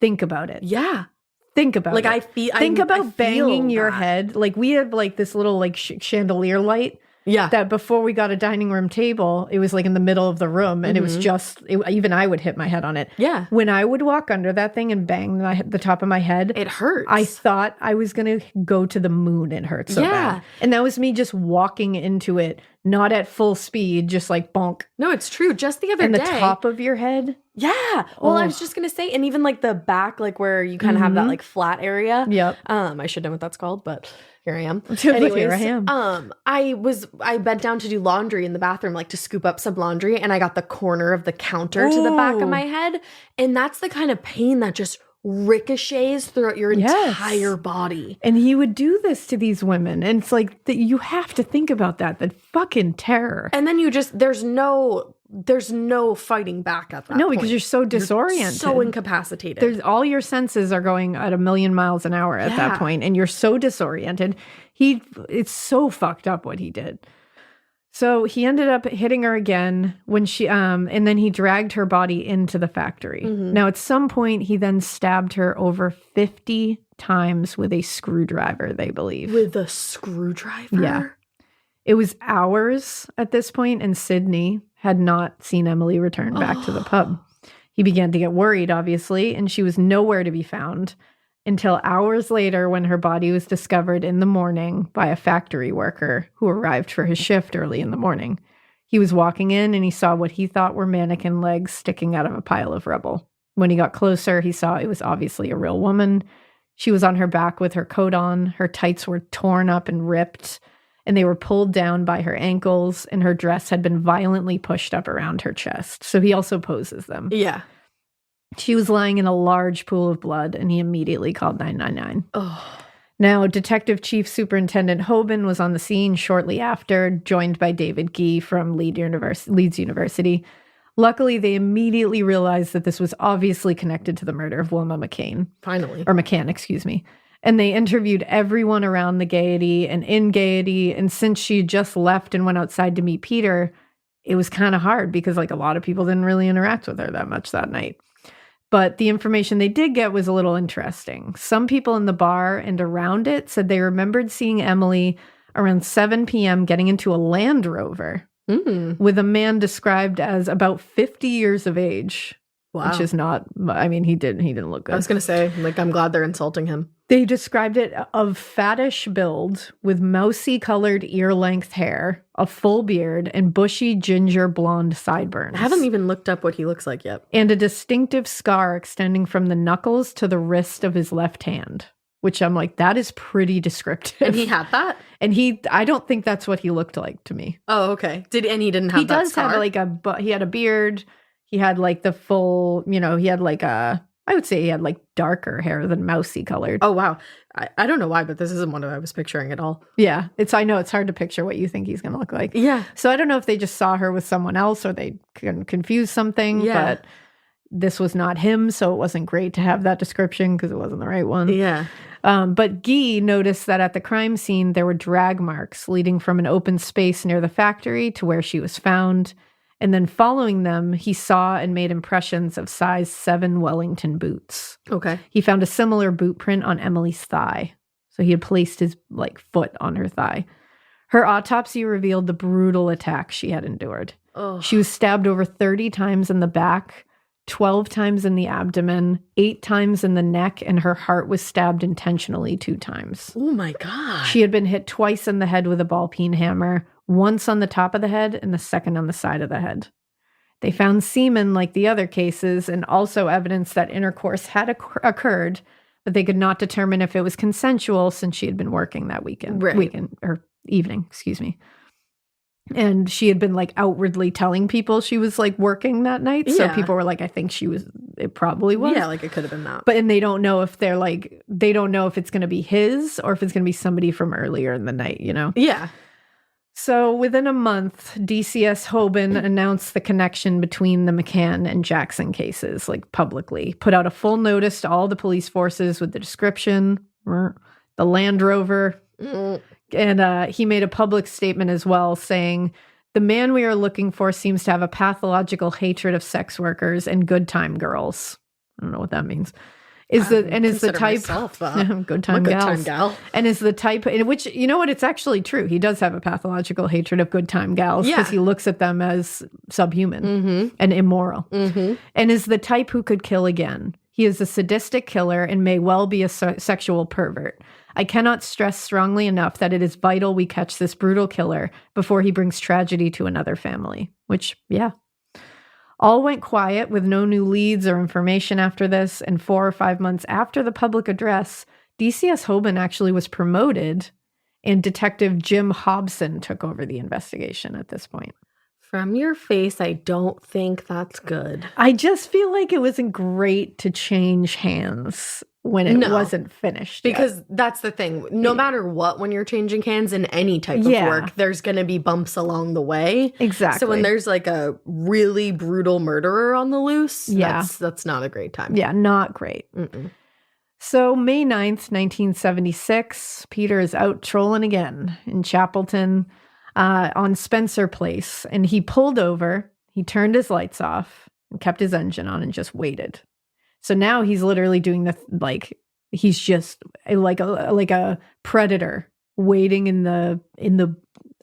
think about it. Yeah. Think about like it. Think about banging your head. Like we have like this little like chandelier light. Yeah. That before we got a dining room table, it was like in the middle of the room, and it was just, even I would hit my head on it. Yeah. When I would walk under that thing and bang the top of my head, it hurts. I thought I was going to go to the moon. It hurt so bad. And that was me just walking into it, not at full speed, just like bonk. No, it's true. Just the other day. And the top of your head. Yeah. Well, I was just going to say, and even like the back, like where you kind of have that like flat area. Yep. I should know what that's called, but here I am. Anyways, here I am. I bent down to do laundry in the bathroom, like to scoop up some laundry, and I got the corner of the counter to the back of my head. And that's the kind of pain that just ricochets throughout your entire body. And he would do this to these women. And it's like, you have to think about that fucking terror. And then there's no fighting back at that point. No, because you're so disoriented. You're so incapacitated. All your senses are going at 1,000,000 miles an hour at that point, and you're so disoriented. It's so fucked up what he did. So he ended up hitting her again when she, and then he dragged her body into the factory. Now, at some point, he then stabbed her over 50 times with a screwdriver, they believe. With a screwdriver? Yeah. It was hours at this point, and Sydney had not seen Emily return back to the pub. He began to get worried, obviously, and she was nowhere to be found until hours later when her body was discovered in the morning by a factory worker who arrived for his shift early in the morning. He was walking in and he saw what he thought were mannequin legs sticking out of a pile of rubble. When he got closer, he saw it was obviously a real woman. She was on her back with her coat on. Her tights were torn up and ripped, and they were pulled down by her ankles, and her dress had been violently pushed up around her chest. So he also poses them. Yeah. She was lying in a large pool of blood, and he immediately called 999. Oh. Now, Detective Chief Superintendent Hoban was on the scene shortly after, joined by David Gee from Leeds University. Luckily, they immediately realized that this was obviously connected to the murder of Wilma McCann. Finally. Or McCann, excuse me. And they interviewed everyone around the Gaiety and in Gaiety. And since she had just left and went outside to meet Peter, it was kind of hard because like a lot of people didn't really interact with her that much that night. But the information they did get was a little interesting. Some people in the bar and around it said they remembered seeing Emily around 7 p.m. getting into a Land Rover with a man described as about 50 years of age. Wow. Which is not, I mean, he didn't look good. I was going to say, like, I'm glad they're insulting him. They described it of fattish build with mousy colored ear-length hair, a full beard, and bushy ginger blonde sideburns. I haven't even looked up what he looks like yet. And a distinctive scar extending from the knuckles to the wrist of his left hand, which I'm like, that is pretty descriptive. And he had that? And I don't think that's what he looked like to me. Oh, okay. And he didn't have that He does scar? have like he had a beard. He had like the full, he had like I would say he had like darker hair than mousy colored. Oh, wow. I don't know why, but this isn't what I was picturing at all. Yeah. I know it's hard to picture what you think he's going to look like. Yeah. So I don't know if they just saw her with someone else or they confused something, but this was not him. So it wasn't great to have that description because it wasn't the right one. Yeah. But Guy noticed that at the crime scene, there were drag marks leading from an open space near the factory to where she was found. And then following them, he saw and made impressions of size 7 Wellington boots. Okay. He found a similar boot print on Emily's thigh. So he had placed his foot on her thigh. Her autopsy revealed the brutal attack she had endured. Oh. She was stabbed over 30 times in the back, 12 times in the abdomen, 8 times in the neck, and her heart was stabbed intentionally 2 times. Oh my God. She had been hit twice in the head with a ball-peen hammer, once on the top of the head and the second on the side of the head. They found semen like the other cases and also evidence that intercourse had occurred, but they could not determine if it was consensual since she had been working that evening, excuse me. And she had been outwardly telling people she was working that night. So people were like, I think it probably was. Yeah, it could have been that. And they don't know if they don't know if it's going to be his or if it's going to be somebody from earlier in the night, Yeah. So within a month, DCS Hoban announced the connection between the McCann and Jackson cases, publicly. Put out a full notice to all the police forces with the description, the Land Rover. And he made a public statement as well saying, the man we are looking for seems to have a pathological hatred of sex workers and good time girls. I don't know what that means. Is the type good time gal. And is the type, which, it's actually true. He does have a pathological hatred of good time gals because he looks at them as subhuman and immoral. And is the type who could kill again. He is a sadistic killer and may well be a sexual pervert. I cannot stress strongly enough that it is vital we catch this brutal killer before he brings tragedy to another family. Which, yeah. All went quiet with no new leads or information after this, and 4 or 5 months after the public address, DCS Hoban actually was promoted, and Detective Jim Hobson took over the investigation at this point. From your face, I don't think that's good. I just feel like it wasn't great to change hands when it wasn't finished. Because that's the thing. No matter what, when you're changing hands in any type of work, there's going to be bumps along the way. Exactly. So when there's a really brutal murderer on the loose, that's not a great time. Yeah, not great. So May 9th, 1976, Peter is out trolling again in Chapelton on Spencer Place. And he pulled over, he turned his lights off and kept his engine on and just waited. So now he's literally doing he's just like a predator waiting in the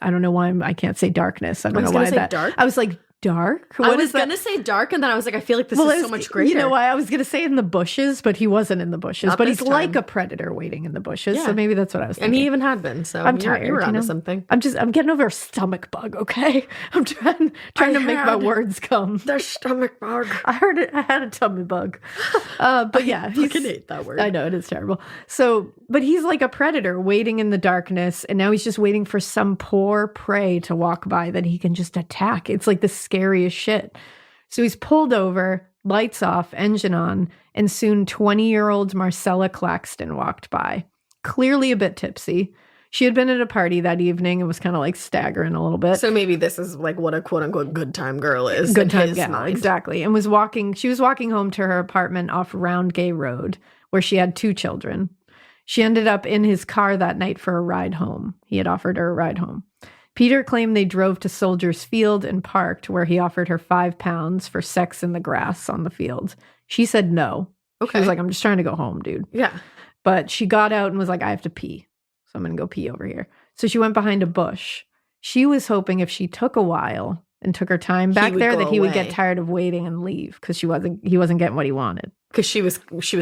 I don't know why I can't say darkness. I don't know why that. Dark? I was like dark? I was going to say dark, and then I was like, I feel like this is so much greater. You know why? I was going to say in the bushes, but he wasn't in the bushes. Not but this he's like time. a predator waiting in the bushes. Yeah. So maybe that's what I was thinking. And he even had been. So I'm tired. You were you onto know? something. I'm getting over a stomach bug, okay? I'm trying to make my words come. The stomach bug. I heard it. I had a tummy bug. But yeah. I fucking hate that word. I know, it is terrible. So, but he's like a predator waiting in the darkness, and now he's just waiting for some poor prey to walk by that he can just attack. It's like the scariest shit. So he's pulled over, lights off, engine on, and soon 20-year-old Marcella Claxton walked by, clearly a bit tipsy. She had been at a party that evening and was kind of like staggering a little bit. So maybe this is like what a quote unquote good time girl is. Good time gal, exactly. And she was walking home to her apartment off Roundgay Road, where she had 2 children. She ended up in his car that night for a ride home. He had offered her a ride home. Peter claimed they drove to Soldiers Field and parked, where he offered her £5 for sex in the grass on the field. She said no. Okay. She was like, I'm just trying to go home, dude. Yeah. But she got out and was like, I have to pee. So I'm going to go pee over here. So she went behind a bush. She was hoping if she took a while and took her time back there that he would get tired of waiting and leave, because he wasn't getting what he wanted. Because she was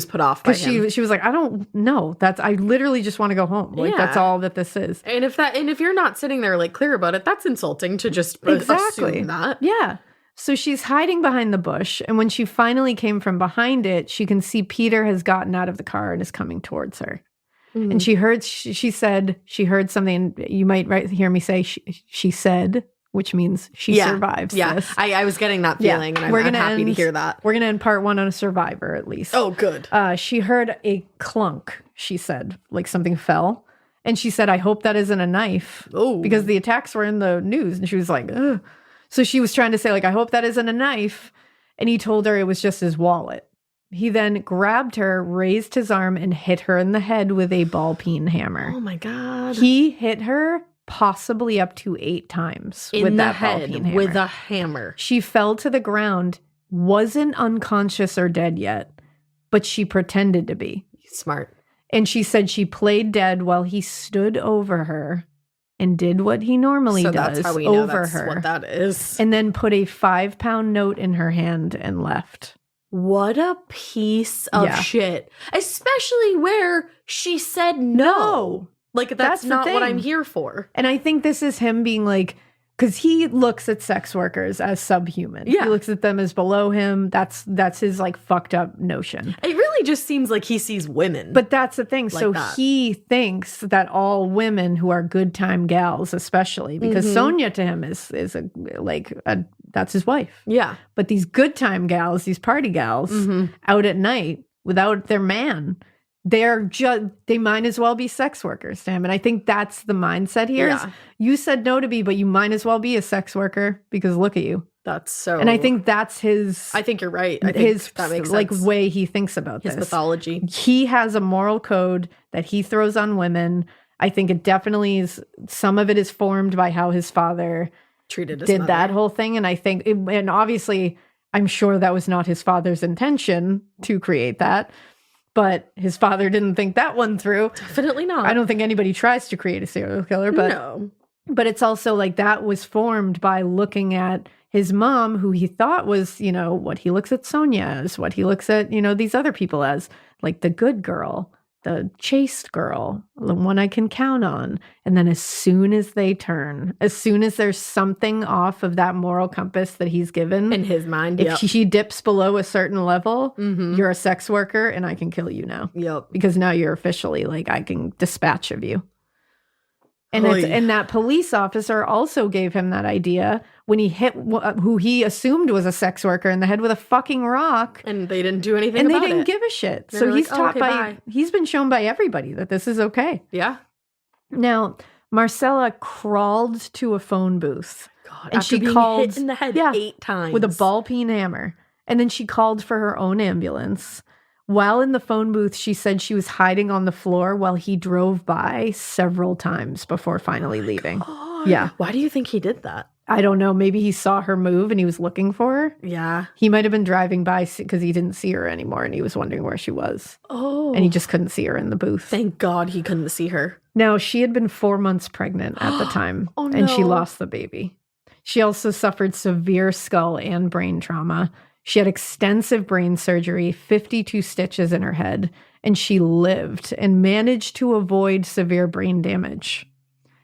put off by him. She was like, I don't know. I literally just want to go home. Like, that's all that this is. And if you're not sitting there like clear about it, that's insulting to just assume that. Yeah. So she's hiding behind the bush, and when she finally came from behind it, she can see Peter has gotten out of the car and is coming towards her. Mm-hmm. And she said she heard something. You might hear me say she said, which means she survives this. I was getting that feeling, and I'm happy to hear that. We're going to end part 1 on a survivor, at least. Oh, good. She heard a clunk, she said, like something fell. And she said, I hope that isn't a knife. Oh. Because the attacks were in the news. And she was like, ugh. So she was trying to say, like, I hope that isn't a knife. And he told her it was just his wallet. He then grabbed her, raised his arm, and hit her in the head with a ball-peen hammer. Oh, my God. He hit her possibly up to 8 times with that ball-peen hammer. With a hammer. She fell to the ground, wasn't unconscious or dead yet, but she pretended to be. Smart. And she said she played dead while he stood over her and did what he normally does that's how we know over that's her. What that is. And then put a £5 note in her hand and left. What a piece of shit. Especially where she said no. Like, that's not what I'm here for. And I think this is him being like, because he looks at sex workers as subhuman. Yeah. He looks at them as below him. That's his like fucked up notion. It really just seems like he sees women. But that's the thing. Like so that. He thinks that all women who are good time gals, especially because Sonia to him is that's his wife. Yeah. But these good time gals, these party gals out at night without their man, they might as well be sex workers to him. And I think that's the mindset here. Yeah. Is you said no to me, but you might as well be a sex worker because look at you. That's so. And I think that's his. I think you're right. I think that makes like sense. way he thinks about His this. pathology. He has a moral code that he throws on women. I think it definitely is. Some of it is formed by how his father treated his did mother. that whole thing. And I think, and obviously, I'm sure that was not his father's intention to create that. But his father didn't think that one through. Definitely not. I don't think anybody tries to create a serial killer, but no. But it's also like that was formed by looking at his mom, who he thought was, what he looks at Sonia as, what he looks at, these other people as, like the good girl, the chaste girl, the one I can count on. And then as soon as they turn, as soon as there's something off of that moral compass that he's given. In his mind, if she dips below a certain level, you're a sex worker and I can kill you now. Yep. Because now you're officially like, I can dispatch of you. And that police officer also gave him that idea when he hit who he assumed was a sex worker in the head with a fucking rock. And they didn't do anything and about it. And they didn't give a shit. They so he's like, taught bye. He's been shown by everybody that this is okay. Yeah. Now, Marcella crawled to a phone booth. God, and after she being called hit in the head 8 times. With a ball-peen hammer. And then she called for her own ambulance. While in the phone booth, she said she was hiding on the floor while he drove by several times before finally leaving. God. Yeah. Why do you think he did that? I don't know. Maybe he saw her move and he was looking for her. Yeah. He might have been driving by because he didn't see her anymore and he was wondering where she was. Oh. And he just couldn't see her in the booth. Thank God he couldn't see her. Now, she had been 4 months pregnant at the time. Oh, no. And she lost the baby. She also suffered severe skull and brain trauma. She had extensive brain surgery, 52 stitches in her head, and she lived and managed to avoid severe brain damage.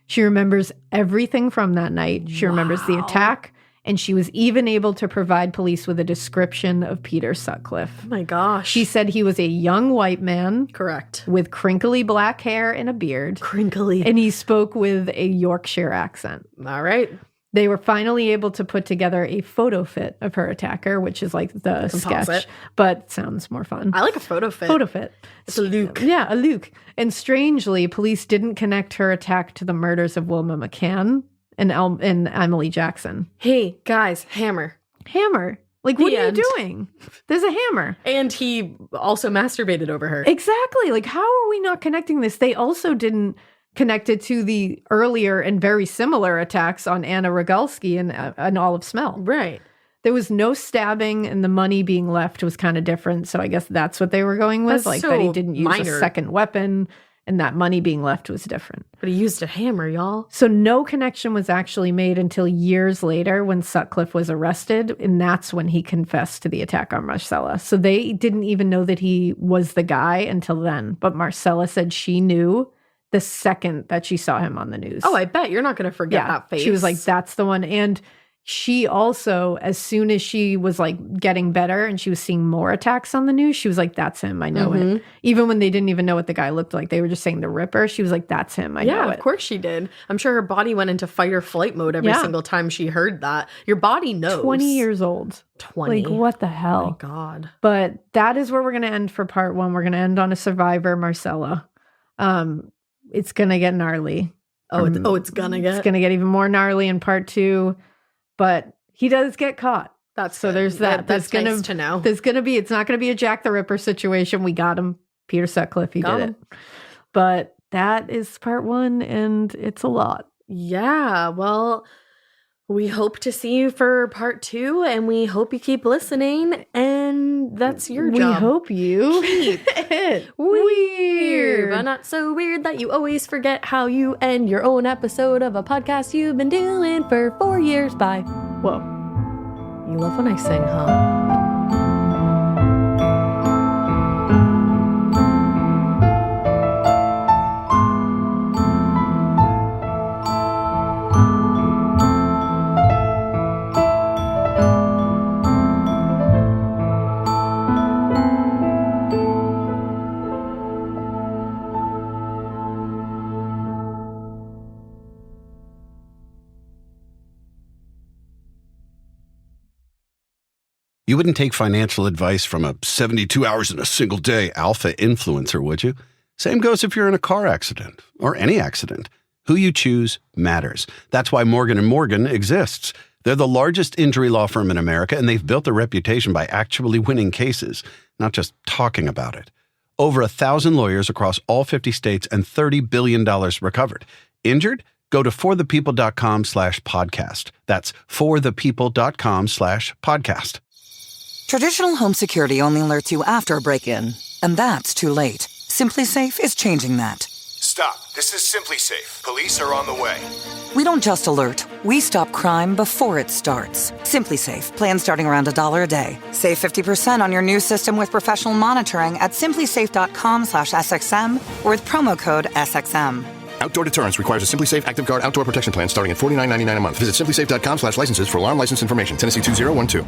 She remembers everything from that night. She remembers the attack, and she was even able to provide police with a description of Peter Sutcliffe. Oh my gosh. She said he was a young white man. Correct. With crinkly black hair and a beard. Crinkly. And he spoke with a Yorkshire accent. All right. They were finally able to put together a photo fit of her attacker, which is like the sketch, but sounds more fun. I like a photo fit. Photo fit. It's a look. Yeah, a look. And strangely, police didn't connect her attack to the murders of Wilma McCann and Emily Jackson. Hey, guys, hammer. Hammer. Like, what are you doing? There's a hammer. And he also masturbated over her. Exactly. Like, how are we not connecting this? They also didn't connect it to the earlier and very similar attacks on Anna Rogalski and Olive Smell. Right. There was no stabbing, and the money being left was kind of different. So I guess that's what they were going with. That's like so that he didn't use minor. a second weapon, and that money being left was different. But he used a hammer, y'all. So no connection was actually made until years later when Sutcliffe was arrested, and that's when he confessed to the attack on Marcella. So they didn't even know that he was the guy until then. But Marcella said she knew the second that she saw him on the news. Oh, I bet you're not going to forget that face. She was like, that's the one. And she also, as soon as she was like getting better and she was seeing more attacks on the news, she was like, that's him. I know it. Even when they didn't even know what the guy looked like, they were just saying the Ripper. She was like, that's him. I know it. Yeah, of course she did. I'm sure her body went into fight or flight mode every single time she heard that. Your body knows. 20 years old. 20. Like, what the hell? Oh my God. But that is where we're going to end for part one. We're going to end on a survivor, Marcella. It's going to get gnarly. It's going to get. It's going to get even more gnarly in part two. But he does get caught. So there's that. That's nice to know. There's going to be, it's not going to be a Jack the Ripper situation. We got him. Peter Sutcliffe, he did it. But that is part one, and it's a lot. Yeah, well, we hope to see you for part two, and we hope you keep listening, and that's your job. We hope you keep it weird. But not so weird that you always forget how you end your own episode of a podcast you've been doing for 4 years. Bye. Whoa. You love when I sing, huh? You wouldn't take financial advice from a 72 hours in a single day alpha influencer, would you? Same goes if you're in a car accident or any accident. Who you choose matters. That's why Morgan & Morgan exists. They're the largest injury law firm in America, and they've built a reputation by actually winning cases, not just talking about it. Over 1,000 lawyers across all 50 states and $30 billion recovered. Injured? Go to forthepeople.com/podcast. That's forthepeople.com/podcast. Traditional home security only alerts you after a break-in, and that's too late. Simply Safe is changing that. Stop. This is Simply Safe. Police are on the way. We don't just alert, we stop crime before it starts. Simply Safe, plan starting around $1 a day. Save 50% on your new system with professional monitoring at simplysafe.com/SXM or with promo code SXM. Outdoor deterrence requires a Simply Safe Active Guard outdoor protection plan starting at $49.99 a month. Visit simplysafe.com/licenses for alarm license information. Tennessee 2012.